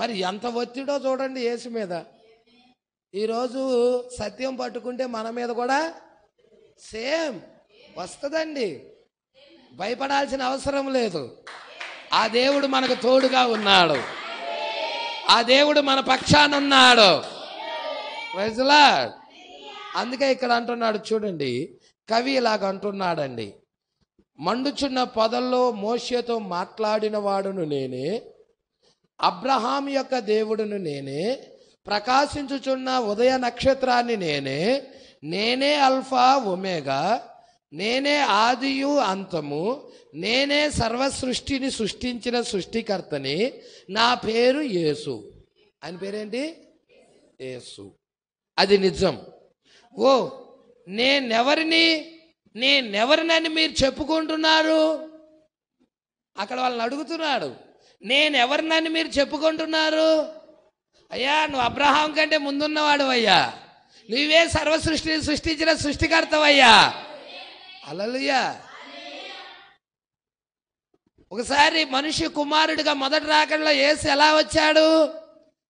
S2: మరి ఎంత ఒత్తిడో చూడండి యేసు మీద. ఈరోజు సత్యం పట్టుకుంటే మన మీద కూడా సేమ్ వస్తుందండి, భయపడాల్సిన అవసరం లేదు. ఆ దేవుడు మనకు తోడుగా ఉన్నాడు, ఆ దేవుడు మన పక్షాన ఉన్నాడు. ప్రజలా అందుకే ఇక్కడ అంటున్నాడు చూడండి, కవి ఇలాగ అంటున్నాడండి, మండుచున్న పొదల్లో మోషేతో మాట్లాడిన వాడును నేనే, అబ్రహాం యొక్క దేవుడును నేనే, ప్రకాశించుచున్న ఉదయ నక్షత్రాన్ని నేనే, నేనే అల్ఫా ఒమేగా, నేనే ఆదియు అంతము, నేనే సర్వ సృష్టిని సృష్టించిన సృష్టికర్తని, నా పేరు యేసు. ఆయన పేరేంటి? యేసు. అది నిజం. ఓ నేనెవరినని మీరు చెప్పుకుంటున్నారు? అక్కడ వాళ్ళని అడుగుతున్నాడు, నేనెవరినని మీరు చెప్పుకుంటున్నారు? అయ్యా నువ్వు అబ్రహాం కంటే ముందున్నవాడు అయ్యా, నువ్వే సర్వ సృష్టిని సృష్టించిన సృష్టికర్తవయ్యా. హల్లెలూయా. ఒకసారి మనిషి కుమారుడిగా మొదటి రాకడలో యేసు ఎలా వచ్చాడు?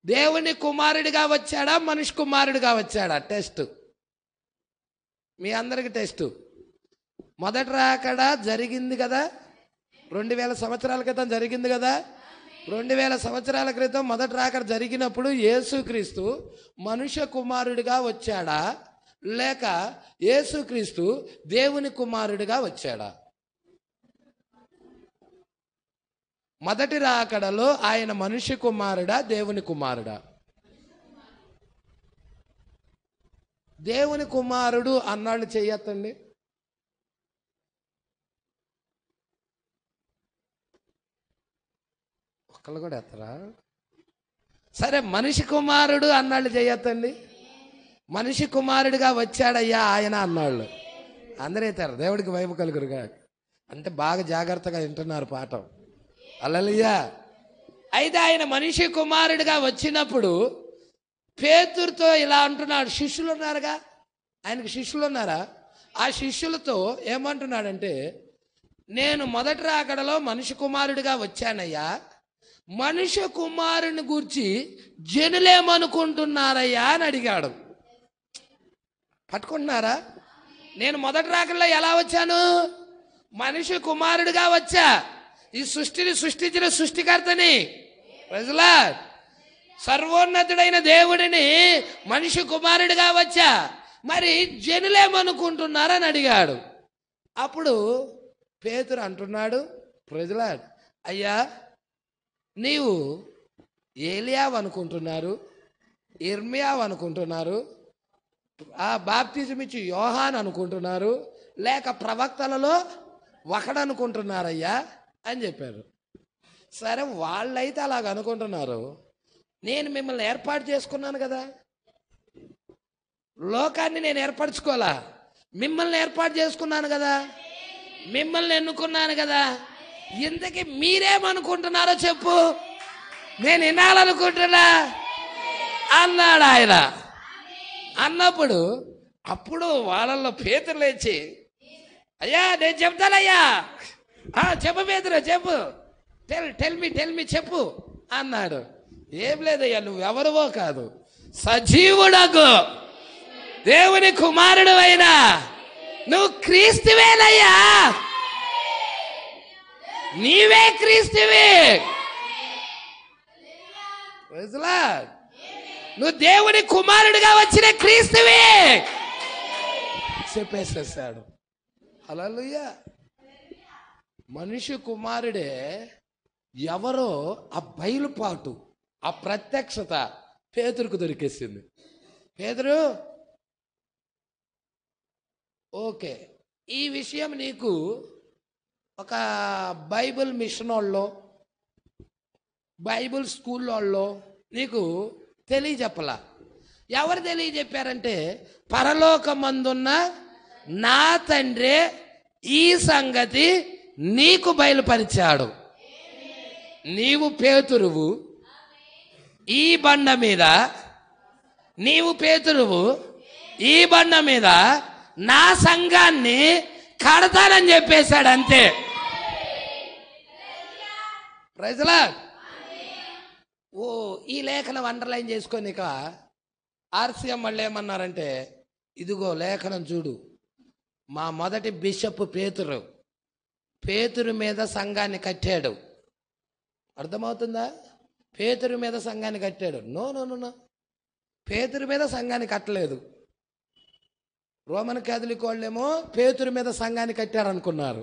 S2: దేవుని కుమారుడిగా వచ్చాడా, మనిషి కుమారుడిగా వచ్చాడా? టెస్ట్, మీ అందరికి టెస్ట్. మొదటి రాకడ జరిగింది కదా, 2000 సంవత్సరాల క్రితం జరిగింది కదా. 2000 సంవత్సరాల క్రితం మొదటి రాకడ జరిగినప్పుడు యేసుక్రీస్తు మనుష్య కుమారుడిగా వచ్చాడా, లేక యేసుక్రీస్తు దేవుని కుమారుడిగా వచ్చాడా? మొదటి రాకడలో ఆయన మనుష్య కుమారుడా, దేవుని కుమారుడా? దేవుని కుమారుడు అన్నాళ్ళు చెయ్యొద్దండి. ఒక్కళ్ళు కూడా ఎత్తరా? సరే మనిషి కుమారుడు అన్నాళ్ళు చెయ్యొద్దండి. మనిషి కుమారుడిగా వచ్చాడయ్యా ఆయన అన్నాళ్ళు అందరూ ఎత్తారు. దేవుడికి వైపు కలుగురుగా అంటే బాగా జాగ్రత్తగా వింటున్నారు పాఠం. హల్లెలూయా. అయితే ఆయన మనిషి కుమారుడిగా వచ్చినప్పుడు పేతురుతో ఇలా అంటున్నాడు. శిష్యులు ఉన్నారుగా, ఆయనకు శిష్యులు ఉన్నారా? ఆ శిష్యులతో ఏమంటున్నాడంటే, నేను మొదటి రాకడలో మనిషి కుమారుడిగా వచ్చానయ్యా, మనిషి కుమారుని గూర్చి జనులేమనుకుంటున్నారయ్యా అని అడిగాడు. పట్టుకుంటున్నారా? నేను మొదటి రాకడలో ఎలా వచ్చాను? మనిషి కుమారుడిగా వచ్చా, ఈ సృష్టిని సృష్టించిన సృష్టికర్తని, ప్రజలా సర్వోన్నతుడైన దేవుడిని మనిషి కుమారుడిగా వచ్చా, మరి జనులేమనుకుంటున్నారని అడిగాడు. అప్పుడు పేతురు అంటున్నాడు, ప్రజలా అయ్యా నీవు ఏలియావు అనుకుంటున్నారు, ఇర్మియావు అనుకుంటున్నారు, ఆ బాప్తిజం ఇచ్చి యోహాన్ అనుకుంటున్నారు, లేక ప్రవక్తలలో ఒకడనుకుంటున్నారయ్యా అని చెప్పారు. సరే వాళ్ళైతే అలాగ అనుకుంటున్నారు, నేను మిమ్మల్ని ఏర్పాటు చేసుకున్నాను కదా, లోకాన్ని నేను ఏర్పరచుకోవాలా, మిమ్మల్ని ఏర్పాటు చేసుకున్నాను కదా, మిమ్మల్ని ఎన్నుకున్నాను కదా, ఇంతకీ మీరేమనుకుంటున్నారో చెప్పు, నేను వినాలనుకుంటున్నా అన్నాడు ఆయన. అన్నప్పుడు అప్పుడు వాళ్ళల్లో పేతురు లేచి, అయ్యా నేను చెప్తానయ్యా, చెప్పు పేతురు చెప్పు, టెల్ మీ చెప్పు అన్నాడు. ఏం లేదయ్యా, నువ్వెవరివో కాదు, సజీవుడకు దేవుని కుమారుడు అయినా నువ్వు క్రీస్తువేనయ్యా, నీవే క్రీస్తువే, నువ్వు దేవుని కుమారుడిగా వచ్చిన క్రీస్తువే చెప్పేసేసాడు. హల్లెలూయా. మనిషి కుమారుడే ఎవరో ఆ బయలుపాటు, ఆ ప్రత్యక్షత పేతురుకు దొరికేసింది. పేతురు ఓకే, ఈ విషయం నీకు ఒక బైబిల్ మిషన్ వాళ్ళు, బైబిల్ స్కూల్ వాళ్ళు నీకు తెలియజెప్పలా. ఎవరు తెలియజెప్పారంటే పరలోకమందున్న నా తండ్రి ఈ సంగతి నీకు బయలుపరిచాడు. నీవు పేతురువు, ఈ బండ మీద, నీవు పేతురువు, ఈ బండ మీద నా సంఘాన్ని కడతానని చెప్పేశాడు. అంతే. Praise the lord. ఓ, ఈ లేఖనం అండర్లైన్ చేసుకొని ఇక ఆర్సీఎం వాళ్ళు ఏమన్నారంటే, ఇదిగో లేఖనం చూడు, మా మొదటి బిషప్ పేతురు మీద సంఘాన్ని కట్టాడు. అర్థమవుతుందా? పేతురు మీద సంఘాన్ని కట్టాడు. నో నో నో నో, పేతురు మీద సంఘాన్ని కట్టలేదు. రోమన్ క్యాథలిక్ వాళ్ళేమో పేతురు మీద సంఘాన్ని కట్టారనుకున్నారు.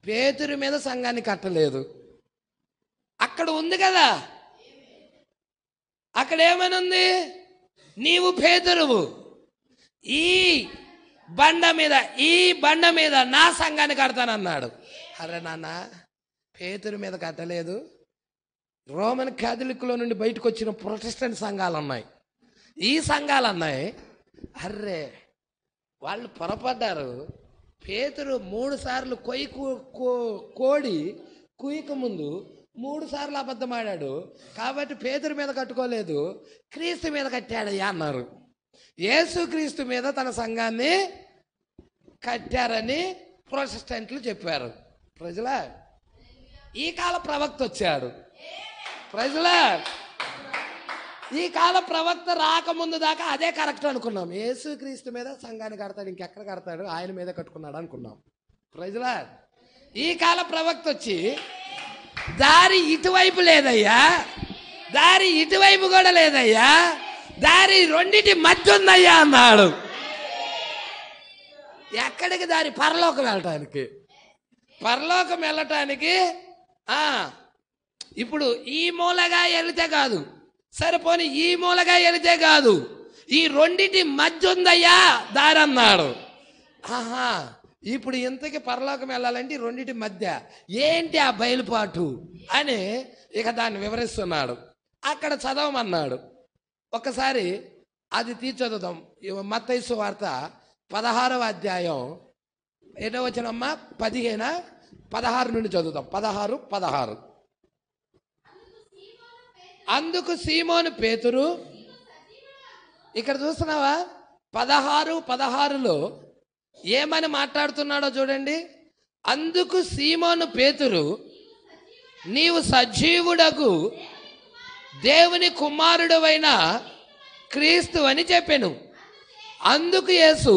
S2: పేతురు మీద సంఘాన్ని కట్టలేదు. అక్కడ ఉంది కదా, అక్కడ ఏమనుంది? నీవు పేతురువు, ఈ బండ మీద నా సంఘాన్ని కడతానన్నాడు. అరే నాన్న, పేతురు మీద కట్టలేదు. రోమన్ క్యాథలిక్లో నుండి బయటకు వచ్చిన ప్రొటెస్టెంట్ సంఘాలు ఉన్నాయి, ఈ సంఘాలు ఉన్నాయి. అర్రే, వాళ్ళు పొరపడ్డారు. పేతురు 3 సార్లు కోడి కుయ్యక ముందు 3 సార్లు అబద్ధం ఆడాడు. కాబట్టి పేతురు మీద కట్టుకోలేదు, క్రీస్తు మీద కట్టాడయ్యా అన్నారు. యేసు క్రీస్తు మీద తన సంఘాన్ని కట్టారని ప్రొటెస్టెంట్లు చెప్పారు. Praise the Lord. ఈ కాల ప్రవక్త వచ్చాడు. Praise the Lord. ఈ కాల ప్రవక్త రాకముందు దాకా అదే కరెక్ట్ అనుకున్నాం. యేసు క్రీస్తు మీద సంఘాన్ని కడతాడు, ఇంకెక్కడ కడతాడు, ఆయన మీద కట్టుకున్నాడు అనుకున్నాం. Praise the Lord. ఈ కాల ప్రవక్త వచ్చి దారి ఇటువైపు లేదయ్యా, దారి ఇటువైపు కూడా లేదయ్యా, దారి రెండిటి మధ్య ఉందయ్యా అన్నాడు. ఎక్కడికి దారి? పరలోకం వెళ్ళటానికి. పరలోకం వెళ్ళటానికి ఇప్పుడు ఈ మూలగా వెళితే కాదు, సరిపోని ఈ మూలగా వెళితే కాదు, ఈ రెండిటి మధ్య ఉందయ్యా దారి అన్నాడు. ఆహా, ఇప్పుడు ఇంతకి పరలోకం వెళ్ళాలంటే ఈ రెండిటి మధ్య ఏంటి ఆ బయలుపాటు అని ఇక దాన్ని వివరిస్తున్నాడు. అక్కడ చదవమన్నాడు. ఒకసారి అది చదువుదాం. మత్తయి సువార్త 16వ అధ్యాయం ఎన్నో వచనమ్మా? 15, 16 నుండి చదువుతాం. 16. అందుకు సీమోను పేతురు, ఇక్కడ చూస్తున్నావా 16:16లో ఏమని మాట్లాడుతున్నాడో చూడండి. అందుకు సీమోను పేతురు, నీవు సజీవుడకు దేవుని కుమారుడవైన క్రీస్తు అని చెప్పెను. అందుకు యేసు,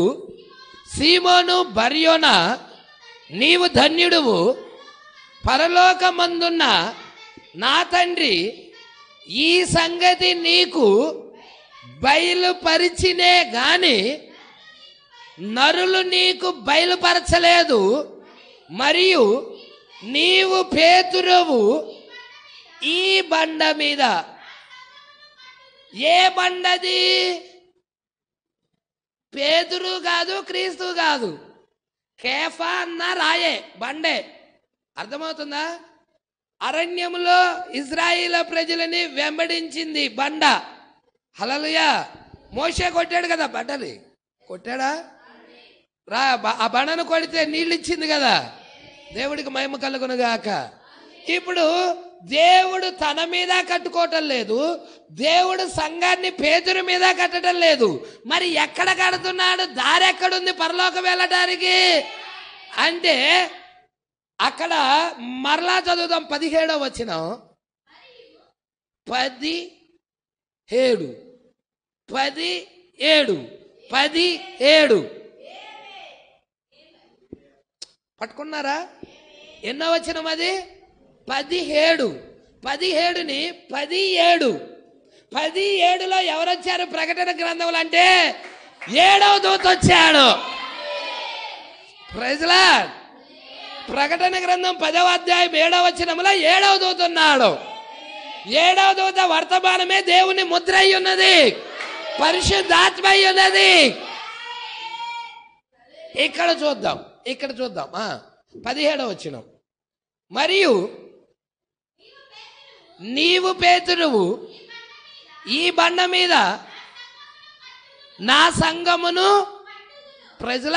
S2: సీమోను బర్యోనా, నీవు ధన్యుడువు, పరలోకమందున్న నా తండ్రి ఈ సంగతి నీకు బయలుపరిచినే గాని నరులు నీకు బయలుపరచలేదు. మరియు నీవు పేతురువు, ఈ బండ మీద. ఏ బండది? పేతురు కాదు, క్రీస్తు కాదు, కేఫా అన్న రాయే, బండే. అర్థమవుతుందా? అరణ్యములో ఇజ్రాయిల్ ప్రజలని వెంబడించింది బండ. హల్లెలూయా. మోషే కొట్టాడు కదా బండని, కొట్టాడా? ఆ బండను కొడితే నీళ్ళు ఇచ్చింది కదా. దేవుడికి మహిమ కలుగును గాక. ఇప్పుడు దేవుడు తన మీద కట్టుకోవటం లేదు, దేవుడు సంఘాన్ని పేతురు మీద కట్టడం లేదు. మరి ఎక్కడ కడుతున్నాడు? దారి ఎక్కడుంది పరలోకం వెళ్ళడానికి అంటే? అక్కడ మరలా చదువుదాం. 17వ వచనం. 17 పట్టుకున్నారా? ఎన్నో వచనం అది? 17. 17ని 17లో ఎవరొచ్చారు ప్రకటన గ్రంథంలో అంటే 7వ దూత వచ్చాడు. Praise the Lord. ప్రకటన గ్రంథం 10వ అధ్యాయం 7వ వచనంలో 7వ దూత ఉన్నాడు. 7వ దూత వర్తమానమే దేవుని ముద్ర అయి ఉన్నది. పరిశుద్ధాత్మ అయి ఉన్నది. ఇక్కడ చూద్దాం 17వ వచనం. మరియు నీవు పేతురువు, ఈ బండ మీద నా సంఘమును, ప్రజల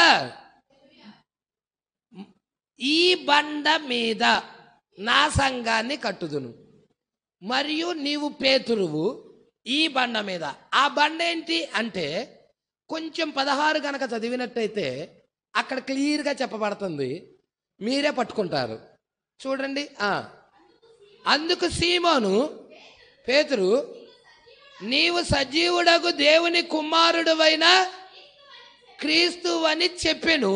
S2: ఈ బండ మీద నా సంఘాన్ని కట్టుదును. మరియు నీవు పేతురువు ఈ బండ మీద. ఆ బండ ఏంటి అంటే కొంచెం 16 కనుక చదివినట్టయితే అక్కడ క్లియర్గా చెప్పబడుతుంది, మీరే పట్టుకుంటారు చూడండి. అందుకు సీమోను పేతురు, నీవు సజీవుడగు దేవుని కుమారుడువైన క్రీస్తువని చెప్పెను.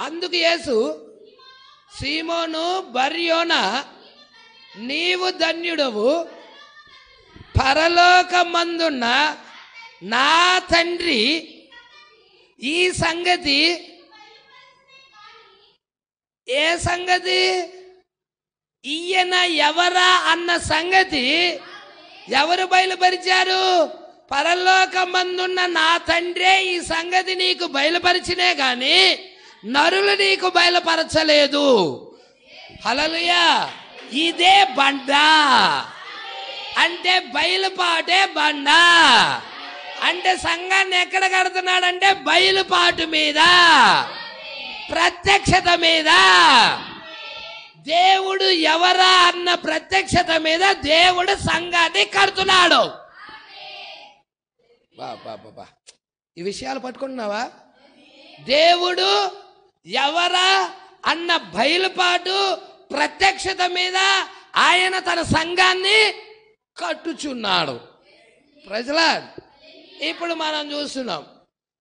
S2: అందుకు యేసు, సీమోను బర్యోనా, నీవు ధన్యుడవు, పరలోకమందున్న నా తండ్రి ఈ సంగతి, ఏ సంగతి, ఈయన ఎవరా అన్న సంగతి ఎవరు బయలుపరిచారు? పరలోకమందున్న నా తండ్రే ఈ సంగతి నీకు బయలుపరిచినే గాని నరులు నీకు బయలుపరచలేదు. హల్లెలూయా. ఇదే బండ అంటే బయలుపాటే బండ అంటే సంఘాన్ని ఎక్కడ కడుతున్నాడంటే బయలుపాటు మీద, ప్రత్యక్షత మీద. దేవుడు ఎవరా అన్న ప్రత్యక్షత మీద దేవుడు సంఘాన్ని కడుతున్నాడు. బా ఈ విషయాలు పట్టుకుంటున్నావా? దేవుడు ఎవరా అన్న బయలుపాటు ప్రత్యక్షత మీద ఆయన తన సంఘాన్ని కట్టుచున్నాడు. ప్రజలా, ఇప్పుడు మనం చూస్తున్నాం,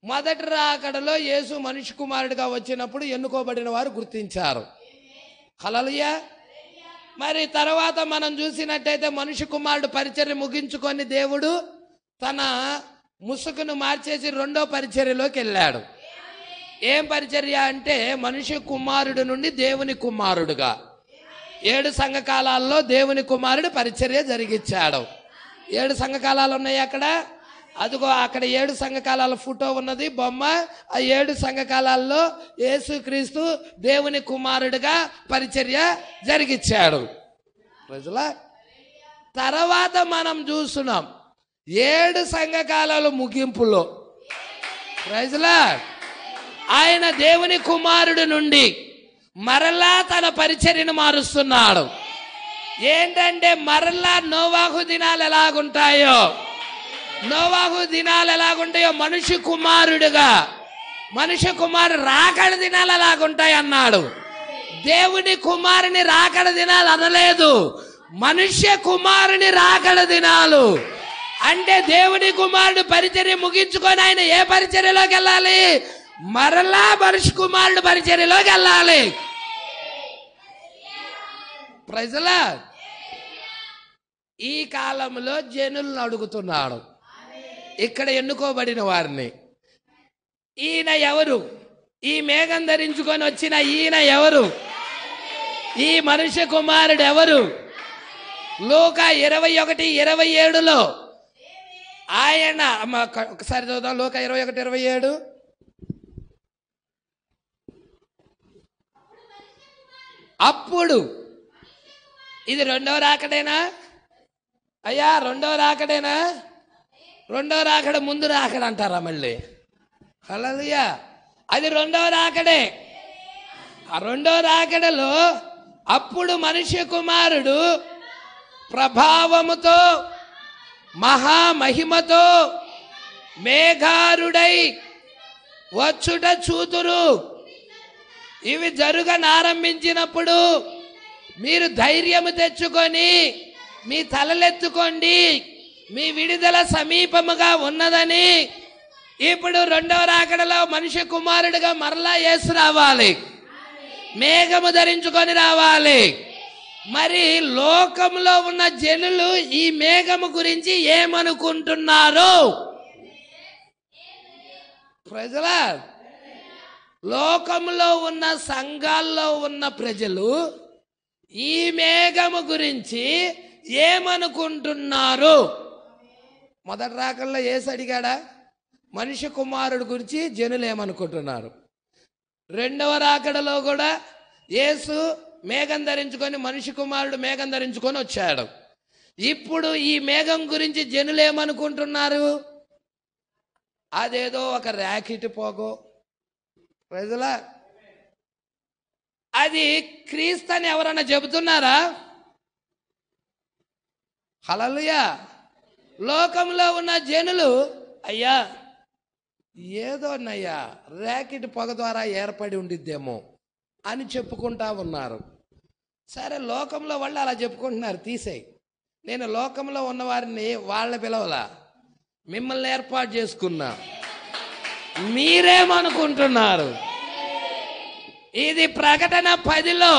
S2: మొదటి రాకడలో యేసు మనిషి కుమారుడిగా వచ్చినప్పుడు ఎన్నుకోబడిన వారు గుర్తించారు. హల్లెలూయా. మరి తర్వాత మనం చూసినట్టయితే మనిషి కుమారుడు పరిచర్య ముగించుకొని దేవుడు తన ముసుగును మార్చేసి రెండో పరిచర్యలోకి వెళ్ళాడు. ఏం పరిచర్య అంటే మనిషి కుమారుడు నుండి దేవుని కుమారుడుగా 7 సంఘకాలాల్లో దేవుని కుమారుడు పరిచర్య జరిగించాడు. 7 సంఘకాలాలు ఉన్నాయి అక్కడ. అదిగో అక్కడ 7 సంఘకాలాల ఫోటో ఉన్నది, బొమ్మ. ఆ 7 సంఘకాలాల్లో యేసుక్రీస్తు దేవుని కుమారుడిగా పరిచర్య జరిగించాడు. ప్రజలా, తర్వాత మనం చూస్తున్నాం 7 సంఘకాలాల ముగింపులో ప్రజలా ఆయన దేవుని కుమారుడు నుండి మరలా తన పరిచర్యను మారుస్తున్నాడు. ఏంటంటే మరలా నోవాహు దినాలు ఎలాగుంటాయో మనిషి కుమారుడుగా, మనిషి కుమారుడు రాకడ దినాలు ఎలాగుంటాయి అన్నాడు. దేవుని కుమారుని రాకడ దినాలు అనలేదు, మనుష్య కుమారుని రాకడ దినాలు. అంటే దేవుని కుమారుడు పరిచర్య ముగించుకొని ఆయన ఏ పరిచర్యలోకి వెళ్ళాలి? మరలా మనిషి కుమారుడు పరిచర్యలోకి వెళ్ళాలి. ప్రజలా, ఈ కాలంలో జనులను అడుగుతున్నాడు ఇక్కడ ఎన్నుకోబడిన వారిని, ఈయన ఎవరు? ఈ మేఘం ధరించుకొని వచ్చిన ఈయన ఎవరు? ఈ మనుష్య కుమారుడు ఎవరు? లూకా 21:27లో ఆయన, ఒకసారి చదువుదాం, లూకా 21:27. అప్పుడు ఇది రెండవ రాకడేనా అయ్యా? రెండవ రాకడేనా? రెండవ రాకడ ముందు రాకడ అంటారా మళ్ళీ? హల్లెలూయా. అది రెండవ రాకడే. ఆ రెండవ రాకడలో అప్పుడు మనుష్య కుమారుడు ప్రభావముతో మహామహిమతో మేఘారుడై వచ్చుట చూతురు. ఇవి జరుగనారంభించినప్పుడు మీరు ధైర్యము తెచ్చుకొని మీ తలలెత్తుకోండి, మీ విడుదల సమీపముగా ఉన్నదని. ఇప్పుడు రెండవ రాకడలో మనిషి కుమారుడిగా మరలా యేసు రావాలి, మేఘము ధరించుకొని రావాలి. మరి లోకంలో ఉన్న జనులు ఈ మేఘము గురించి ఏమనుకుంటున్నారు? ప్రజలా, లోకంలో ఉన్న సంఘాల్లో ఉన్న ప్రజలు ఈ మేఘము గురించి ఏమనుకుంటున్నారు? మొదటి రాకల్లో యేసు అడిగాడా? మనిషి కుమారుడు గురించి జనులు ఏమనుకుంటున్నారు? రెండవ రాకడలో కూడా యేసు మేఘం ధరించుకొని, మనిషి కుమారుడు మేఘం ధరించుకొని వచ్చాడు. ఇప్పుడు ఈ మేఘం గురించి జనులు ఏమనుకుంటున్నారు? అదేదో ఒక ర్యాకెట్ పోగో, ప్రజలా అది క్రీస్తు అని ఎవరన్నా చెబుతున్నారా? హల్లెలూయా. లోకంలో ఉన్న జనులు అయ్యా ఏదోనయ్యా ర్యాకెట్ పొగ ద్వారా ఏర్పడి ఉండిద్దేమో అని చెప్పుకుంటా ఉన్నారు. సరే, లోకంలో వాళ్ళు అలా చెప్పుకుంటున్నారు, తీసేయి. నేను లోకంలో ఉన్నవారిని వాళ్ళ పిలవలా, మిమ్మల్ని ఏర్పాటు చేసుకున్నా. మీరేమనుకుంటున్నారు? ఇది ప్రకటన 10లో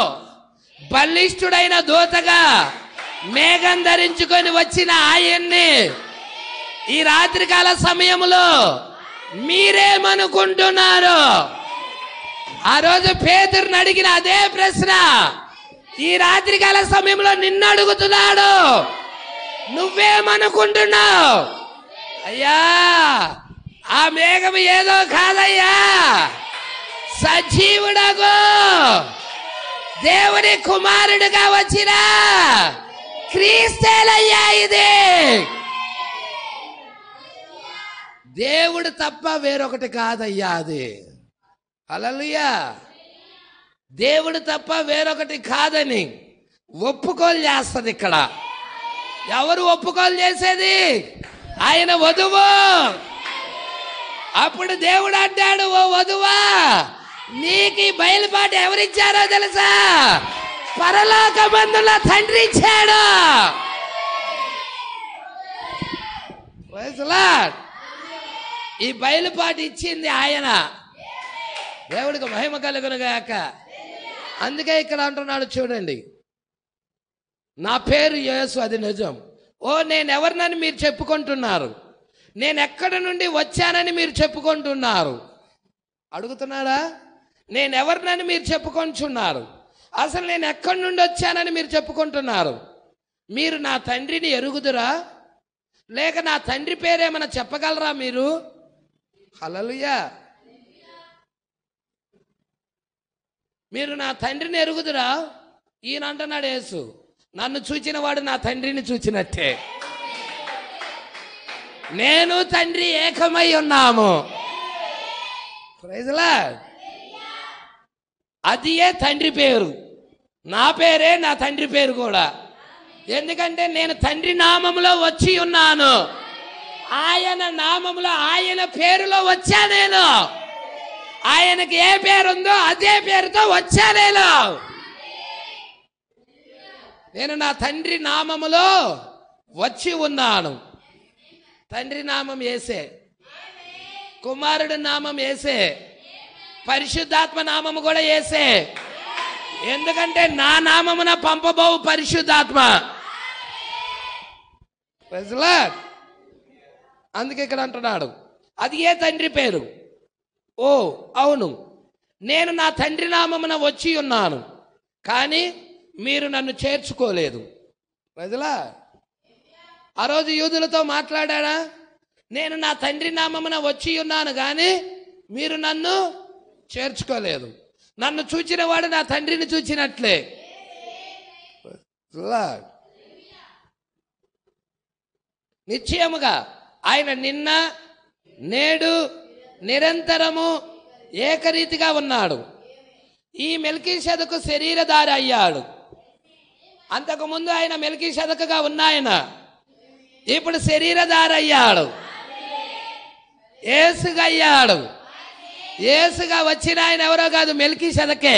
S2: బలిష్ఠుడైన దూతగా మేఘం ధరించుకొని వచ్చిన ఆయన్ని ఈ రాత్రికాల సమయంలో మీరేమనుకుంటున్నారు? ఆ రోజు పేతురుని అడిగిన అదే ప్రశ్న ఈ రాత్రికాల సమయంలో నిన్ను అడుగుతున్నాడు. నువ్వేమనుకుంటున్నావు? అయ్యా, ఆ మేఘం ఏదో కాదయ్యా, సజీవుడగు దేవుని కుమారుడుగా వచ్చిన క్రీస్తేలయ్యా. ఇది దేవుడు తప్ప వేరొకటి కాదయ్యా. అది హల్లెలూయా. దేవుడు తప్ప వేరొకటి కాదని ఒప్పుకోలు చేస్తుంది. ఇక్కడ ఎవరు ఒప్పుకోలు చేసేది? ఆయన వధువు. అప్పుడు దేవుడు అంటాడు, ఓ వధువా, నీకు ఈ బయలుపాటు ఎవరిచ్చారో తెలుసా? పరలోకమందుల తండ్రి ఇచ్చాడు. Praise the Lord. ఈ బయలుపాటు ఇచ్చింది ఆయన. దేవుడికి మహిమ కలుగును గాక. అందుకే ఇక్కడ అంటున్నాడు చూడండి, నా పేరు యేసు, అది నిజం. ఓ, నేను ఎవరినని మీరు చెప్పుకుంటున్నారు? నేను ఎక్కడి నుండి వచ్చానని మీరు చెప్పుకుంటున్నారు? అడుగుతున్నాడా? నేను ఎవరినని మీరు చెప్పుకుంటున్నారు? అసలు నేను ఎక్కడి నుండి వచ్చానని మీరు చెప్పుకుంటున్నారు? మీరు నా తండ్రిని ఎరుగుదురా? లేక నా తండ్రి పేరేమైనా చెప్పగలరా మీరు? హల్లెలూయా. మీరు నా తండ్రిని ఎరుగుదురా? ఈయన అంటున్నాడు యేసు, నన్ను చూచిన వాడు నా తండ్రిని చూచినట్టే. నేను తండ్రి ఏకమై ఉన్నాము. Praise the Lord. అదియే తండ్రి పేరు. నా పేరే నా తండ్రి పేరు కూడా. ఎందుకంటే నేను తండ్రి నామములో వచ్చి ఉన్నాను. ఆయన నామములో, ఆయన పేరులో వచ్చా నేను. ఆయనకి ఏ పేరు ఉందో అదే పేరుతో వచ్చా నేను. నేను నా తండ్రి నామములో వచ్చి ఉన్నాను. తండ్రి నామం యేసే, కుమారుడి నామం యేసే, పరిశుద్ధాత్మ నామము కూడా యేసే. ఎందుకంటే నా నామమున పంపబోవు పరిశుద్ధాత్మ. Praise the Lord. అందుకే ఇక్కడ అంటున్నాడు, అది ఏ తండ్రి పేరు? ఓ అవును, నేను నా తండ్రి నామమున వచ్చి ఉన్నాను, కానీ మీరు నన్ను చేర్చుకోలేదు. Praise the lord. ఆ రోజు యూదులతో మాట్లాడా? నేను నా తండ్రి నామమున వచ్చి ఉన్నాను, కానీ మీరు నన్ను చేర్చుకోలేదు. నన్ను చూచిన వాడు నా తండ్రిని చూచినట్లే. నిశ్చయముగా ఆయన నిన్న నేడు నిరంతరము ఏకరీతిగా ఉన్నాడు. ఈ మెల్కీషెదకు శరీరధారి అయ్యాడు. అంతకుముందు ఆయన మెల్కీషెదకుగా ఉన్నాయన, ఇప్పుడు శరీరధారి అయ్యాడు, యేసుగా అయ్యాడు. యేసుగా వచ్చిన ఆయన ఎవరో కాదు, మెల్కీషెదకే.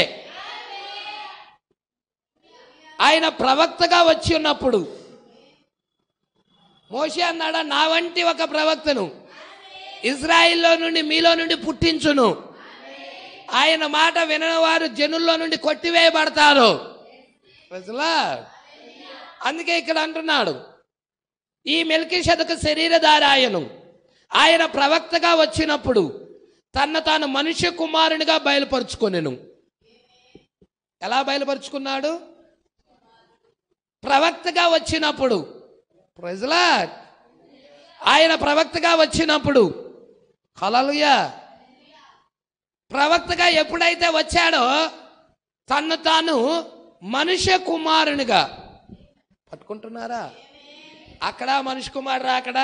S2: ఆయన ప్రవక్తగా వచ్చి ఉన్నప్పుడు మోషే అన్నాడా, నా వంటి ఒక ప్రవక్తను ఇజ్రాయిల్లో నుండి మీలో నుండి పుట్టించును. ఆయన మాట వినని వారు జనుల్లో నుండి కొట్టివేయబడతారు. అందుకే ఇక్కడ అంటున్నాడు, ఈ మెల్కీషెదకు శరీరధారి ఆయను. ఆయన ప్రవక్తగా వచ్చినప్పుడు తన్ను తాను మనుష్య కుమారునిగా బయలుపరుచుకొనెను. ఎలా బయలుపరుచుకున్నాడు? ప్రవక్తగా వచ్చినప్పుడు. Praise the Lord. ఆయన ప్రవక్తగా వచ్చినప్పుడు, హల్లెలూయా, ప్రవక్తగా ఎప్పుడైతే వచ్చాడో తన్ను తాను మనుష్య కుమారునిగా పట్టుకుంటున్నారా? అక్కడ మనిషి కుమారుడు అక్కడ,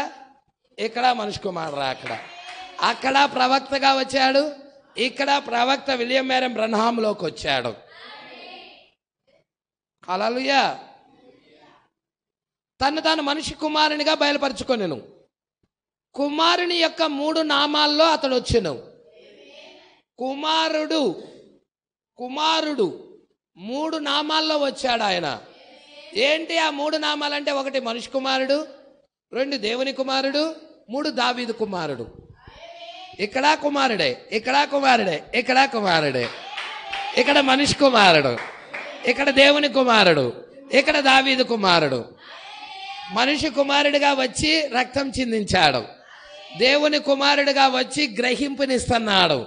S2: ఇక్కడ మనిషి కుమారుడు అక్కడ. అక్కడ ప్రవక్తగా వచ్చాడు, ఇక్కడ ప్రవక్త విలియం మేరీ బ్రన్హాంలోకి వచ్చాడు. హల్లెలూయా. తను తాను మనిషి కుమారునిగా బయలుపరుచుకొనెను. కుమారుని యొక్క 3 నామాల్లో అతడు వచ్చెను. కుమారుడు 3 నామాల్లో వచ్చాడు ఆయన. ఏంటి ఆ 3 నామాలంటే? 1 మనిషి కుమారుడు, 2 దేవుని కుమారుడు, 3 దావీదు కుమారుడు. ఇక్కడ కుమారుడే, ఇక్కడ కుమారుడే, ఇక్కడ కుమారుడే, ఇక్కడ మనిషి కుమారుడు, ఇక్కడ దేవుని కుమారుడు, ఇక్కడ దావీదు కుమారుడు. మనిషి కుమారుడిగా వచ్చి రక్తం చిందించాడు, దేవుని కుమారుడిగా వచ్చి గ్రహింపునిస్తున్నాడు,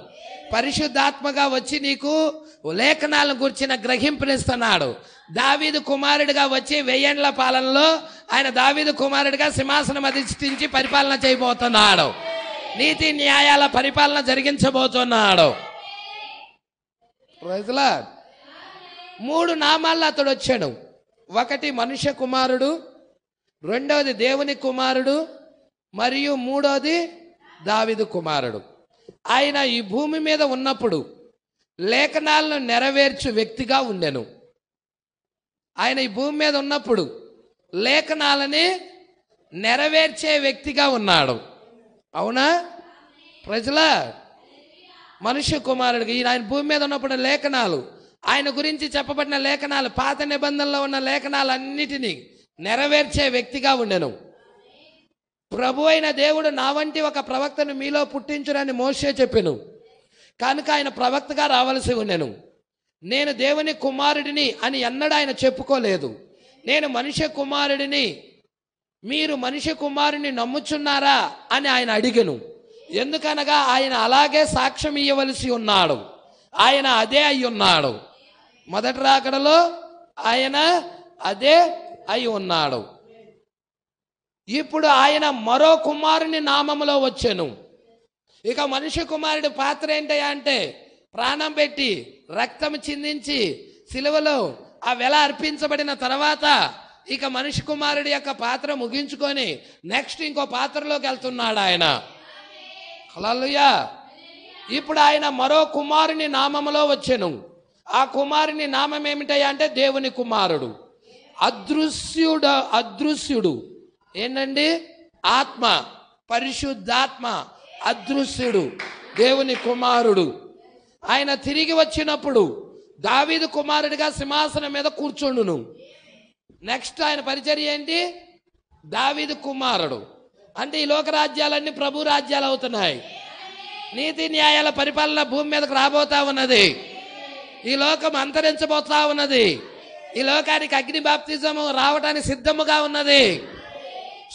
S2: పరిశుద్ధాత్మగా వచ్చి నీకు లేఖనాలను గురించిన గ్రహింపునిస్తున్నాడు. దావీదు కుమారుడిగా వచ్చి 1000 ఏళ్ల పాలనలో ఆయన దావీదు కుమారుడిగా సింహాసనం అధిష్ఠించి పరిపాలన చేయబోతున్నాడు. నీతి న్యాయాల పరిపాలన జరిగించబోతున్నాడు. Praise the Lord. 3 నామాల్లో అతడు వచ్చాడు. 1 మనుష్య కుమారుడు, 2వది దేవుని కుమారుడు, మరియు 3వది దావీదు కుమారుడు. ఆయన ఈ భూమి మీద ఉన్నప్పుడు లేఖనాలను నెరవేర్చు వ్యక్తిగా ఉండెను. ఆయన ఈ భూమి మీద ఉన్నప్పుడు లేఖనాలని నెరవేర్చే వ్యక్తిగా ఉన్నాడు. అవునా? ప్రజల మనుష్య కుమారుడికి ఆయన భూమి మీద ఉన్నప్పుడు లేఖనాలు, ఆయన గురించి చెప్పబడిన లేఖనాలు, పాత నిబంధనలో ఉన్న లేఖనాలన్నిటినీ నెరవేర్చే వ్యక్తిగా ఉండెను. ప్రభు అయిన దేవుడు నా వంటి ఒక ప్రవక్తను మీలో పుట్టించునని మోషే చెప్పెను. కనుక ఆయన ప్రవక్తగా రావలసి ఉండెను. నేను దేవుని కుమారుడిని అని ఎన్నడూ ఆయన చెప్పుకోలేదు. నేను మనుష్య కుమారుడిని, మీరు మనుష్య కుమారుని నమ్ముచున్నారా అని ఆయన అడిగెను. ఎందుకనగా ఆయన అలాగే సాక్ష్యం ఇవ్వవలసి ఉన్నాడు. ఆయన అదే అయి ఉన్నాడు. మొదటి రాకడలో ఆయన అదే అయి ఉన్నాడు. ఇప్పుడు ఆయన మరో కుమారుని నామములో వచ్చెను. ఇక మనుష్య కుమారుడి పాత్ర ఏంటయ్యా అంటే, ప్రాణం పెట్టి రక్తం చిందించి సిలువలో ఆ వెల అర్పించబడిన తర్వాత ఇక మనిషి కుమారుడి యొక్క పాత్ర ముగించుకొని నెక్స్ట్ ఇంకో పాత్రలోకి వెళ్తున్నాడు ఆయన. హల్లెలూయా. ఇప్పుడు ఆయన మరో కుమారుని నామములో వచ్చెను. ఆ కుమారుని నామం ఏమిటయ్యా అంటే దేవుని కుమారుడు. అదృశ్యుడు ఏంటండి? ఆత్మ, పరిశుద్ధాత్మ, అదృశ్యుడు, దేవుని కుమారుడు. ఆయన తిరిగి వచ్చినప్పుడు దావీదు కుమారుడిగా సింహాసనం మీద కూర్చుండును. నెక్స్ట్ ఆయన పరిచర్య ఏంటి? దావీదు కుమారుడు అంటే ఈ లోక రాజ్యాలన్నీ ప్రభు రాజ్యాలు అవుతున్నాయి. నీతి న్యాయాల పరిపాలన భూమి మీదకు రాబోతా ఉన్నది. ఈ లోకం అంతరించబోతా ఉన్నది. ఈ లోకానికి అగ్ని బాప్తిజము రావడానికి సిద్ధముగా ఉన్నది.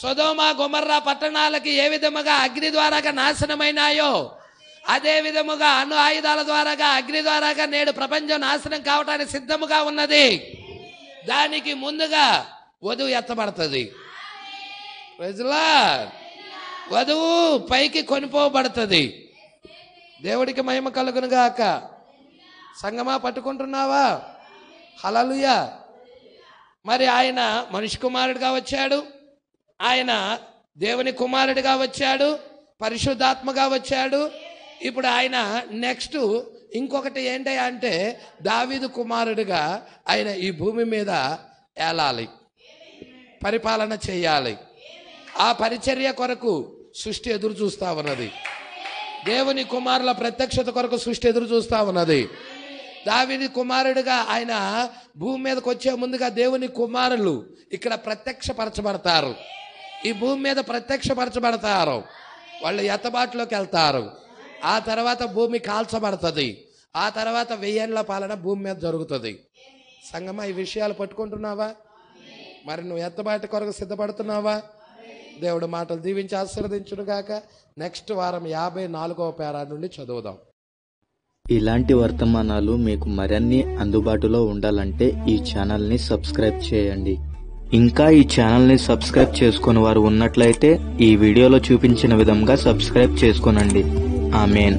S2: సొదొమ గొమొర్రా పట్టణాలకి ఏ విధముగా అగ్ని ద్వారాగా నాశనమైనాయో అదే విధముగా అణు ఆయుధాల ద్వారాగా అగ్ని ద్వారాగా నేడు ప్రపంచం నాశనం కావడానికి సిద్ధముగా ఉన్నది. దానికి ముందుగా వధువు ఎత్తబడుతుంది. Praise the lord. వధువు పైకి కొనిపోబడుతుంది. దేవుడికి మహిమ కలుగును గాక. సంగమా పట్టుకుంటున్నావా? హల్లెలూయా. మరి ఆయన మనిషి కుమారుడిగా వచ్చాడు, ఆయన దేవుని కుమారుడిగా వచ్చాడు, పరిశుద్ధాత్మగా వచ్చాడు. ఇప్పుడు ఆయన నెక్స్ట్ ఇంకొకటి ఏంటి అంటే దావీదు కుమారుడిగా ఆయన ఈ భూమి మీద ఏలాలి, పరిపాలన చేయాలి. ఆ పరిచర్య కొరకు సృష్టి ఎదురు చూస్తా ఉన్నది. దేవుని కుమారుల ప్రత్యక్షత కొరకు సృష్టి ఎదురు చూస్తా ఉన్నది. దావీదు కుమారుడిగా ఆయన భూమి మీదకి వచ్చే ముందుగా దేవుని కుమారులు ఇక్కడ ప్రత్యక్షపరచబడతారు. ఈ భూమి మీద ప్రత్యక్షపరచబడతారు. వాళ్ళు ఎత్తబాటులోకి వెళ్తారు. ఆ తర్వాత భూమి కాల్చబడుతుంది. ఆ తర్వాత 1000 ఏళ్ల పాలన భూమి మీద జరుగుతుంది. సంగమా ఈ విషయాలు పట్టుకుంటున్నావా? మరి నువ్వు ఎత్తబాటు కొరకు సిద్ధపడుతున్నావా? దేవుడు మాటలు దీవించి ఆశీర్వదించును గాక. నెక్స్ట్ వారం 54వ పేరా నుండి చదువుదాం.
S3: ఇలాంటి వర్తమానాలు మీకు మరిన్ని అందుబాటులో ఉండాలంటే ఈ ఛానల్ని సబ్స్క్రైబ్ చేయండి. ఇంకా ఈ ఛానల్ని సబ్స్క్రైబ్ చేసుకుని వారు ఉన్నట్లయితే ఈ వీడియోలో చూపించిన విధంగా సబ్స్క్రైబ్ చేసుకోనండి. ఆమేన్.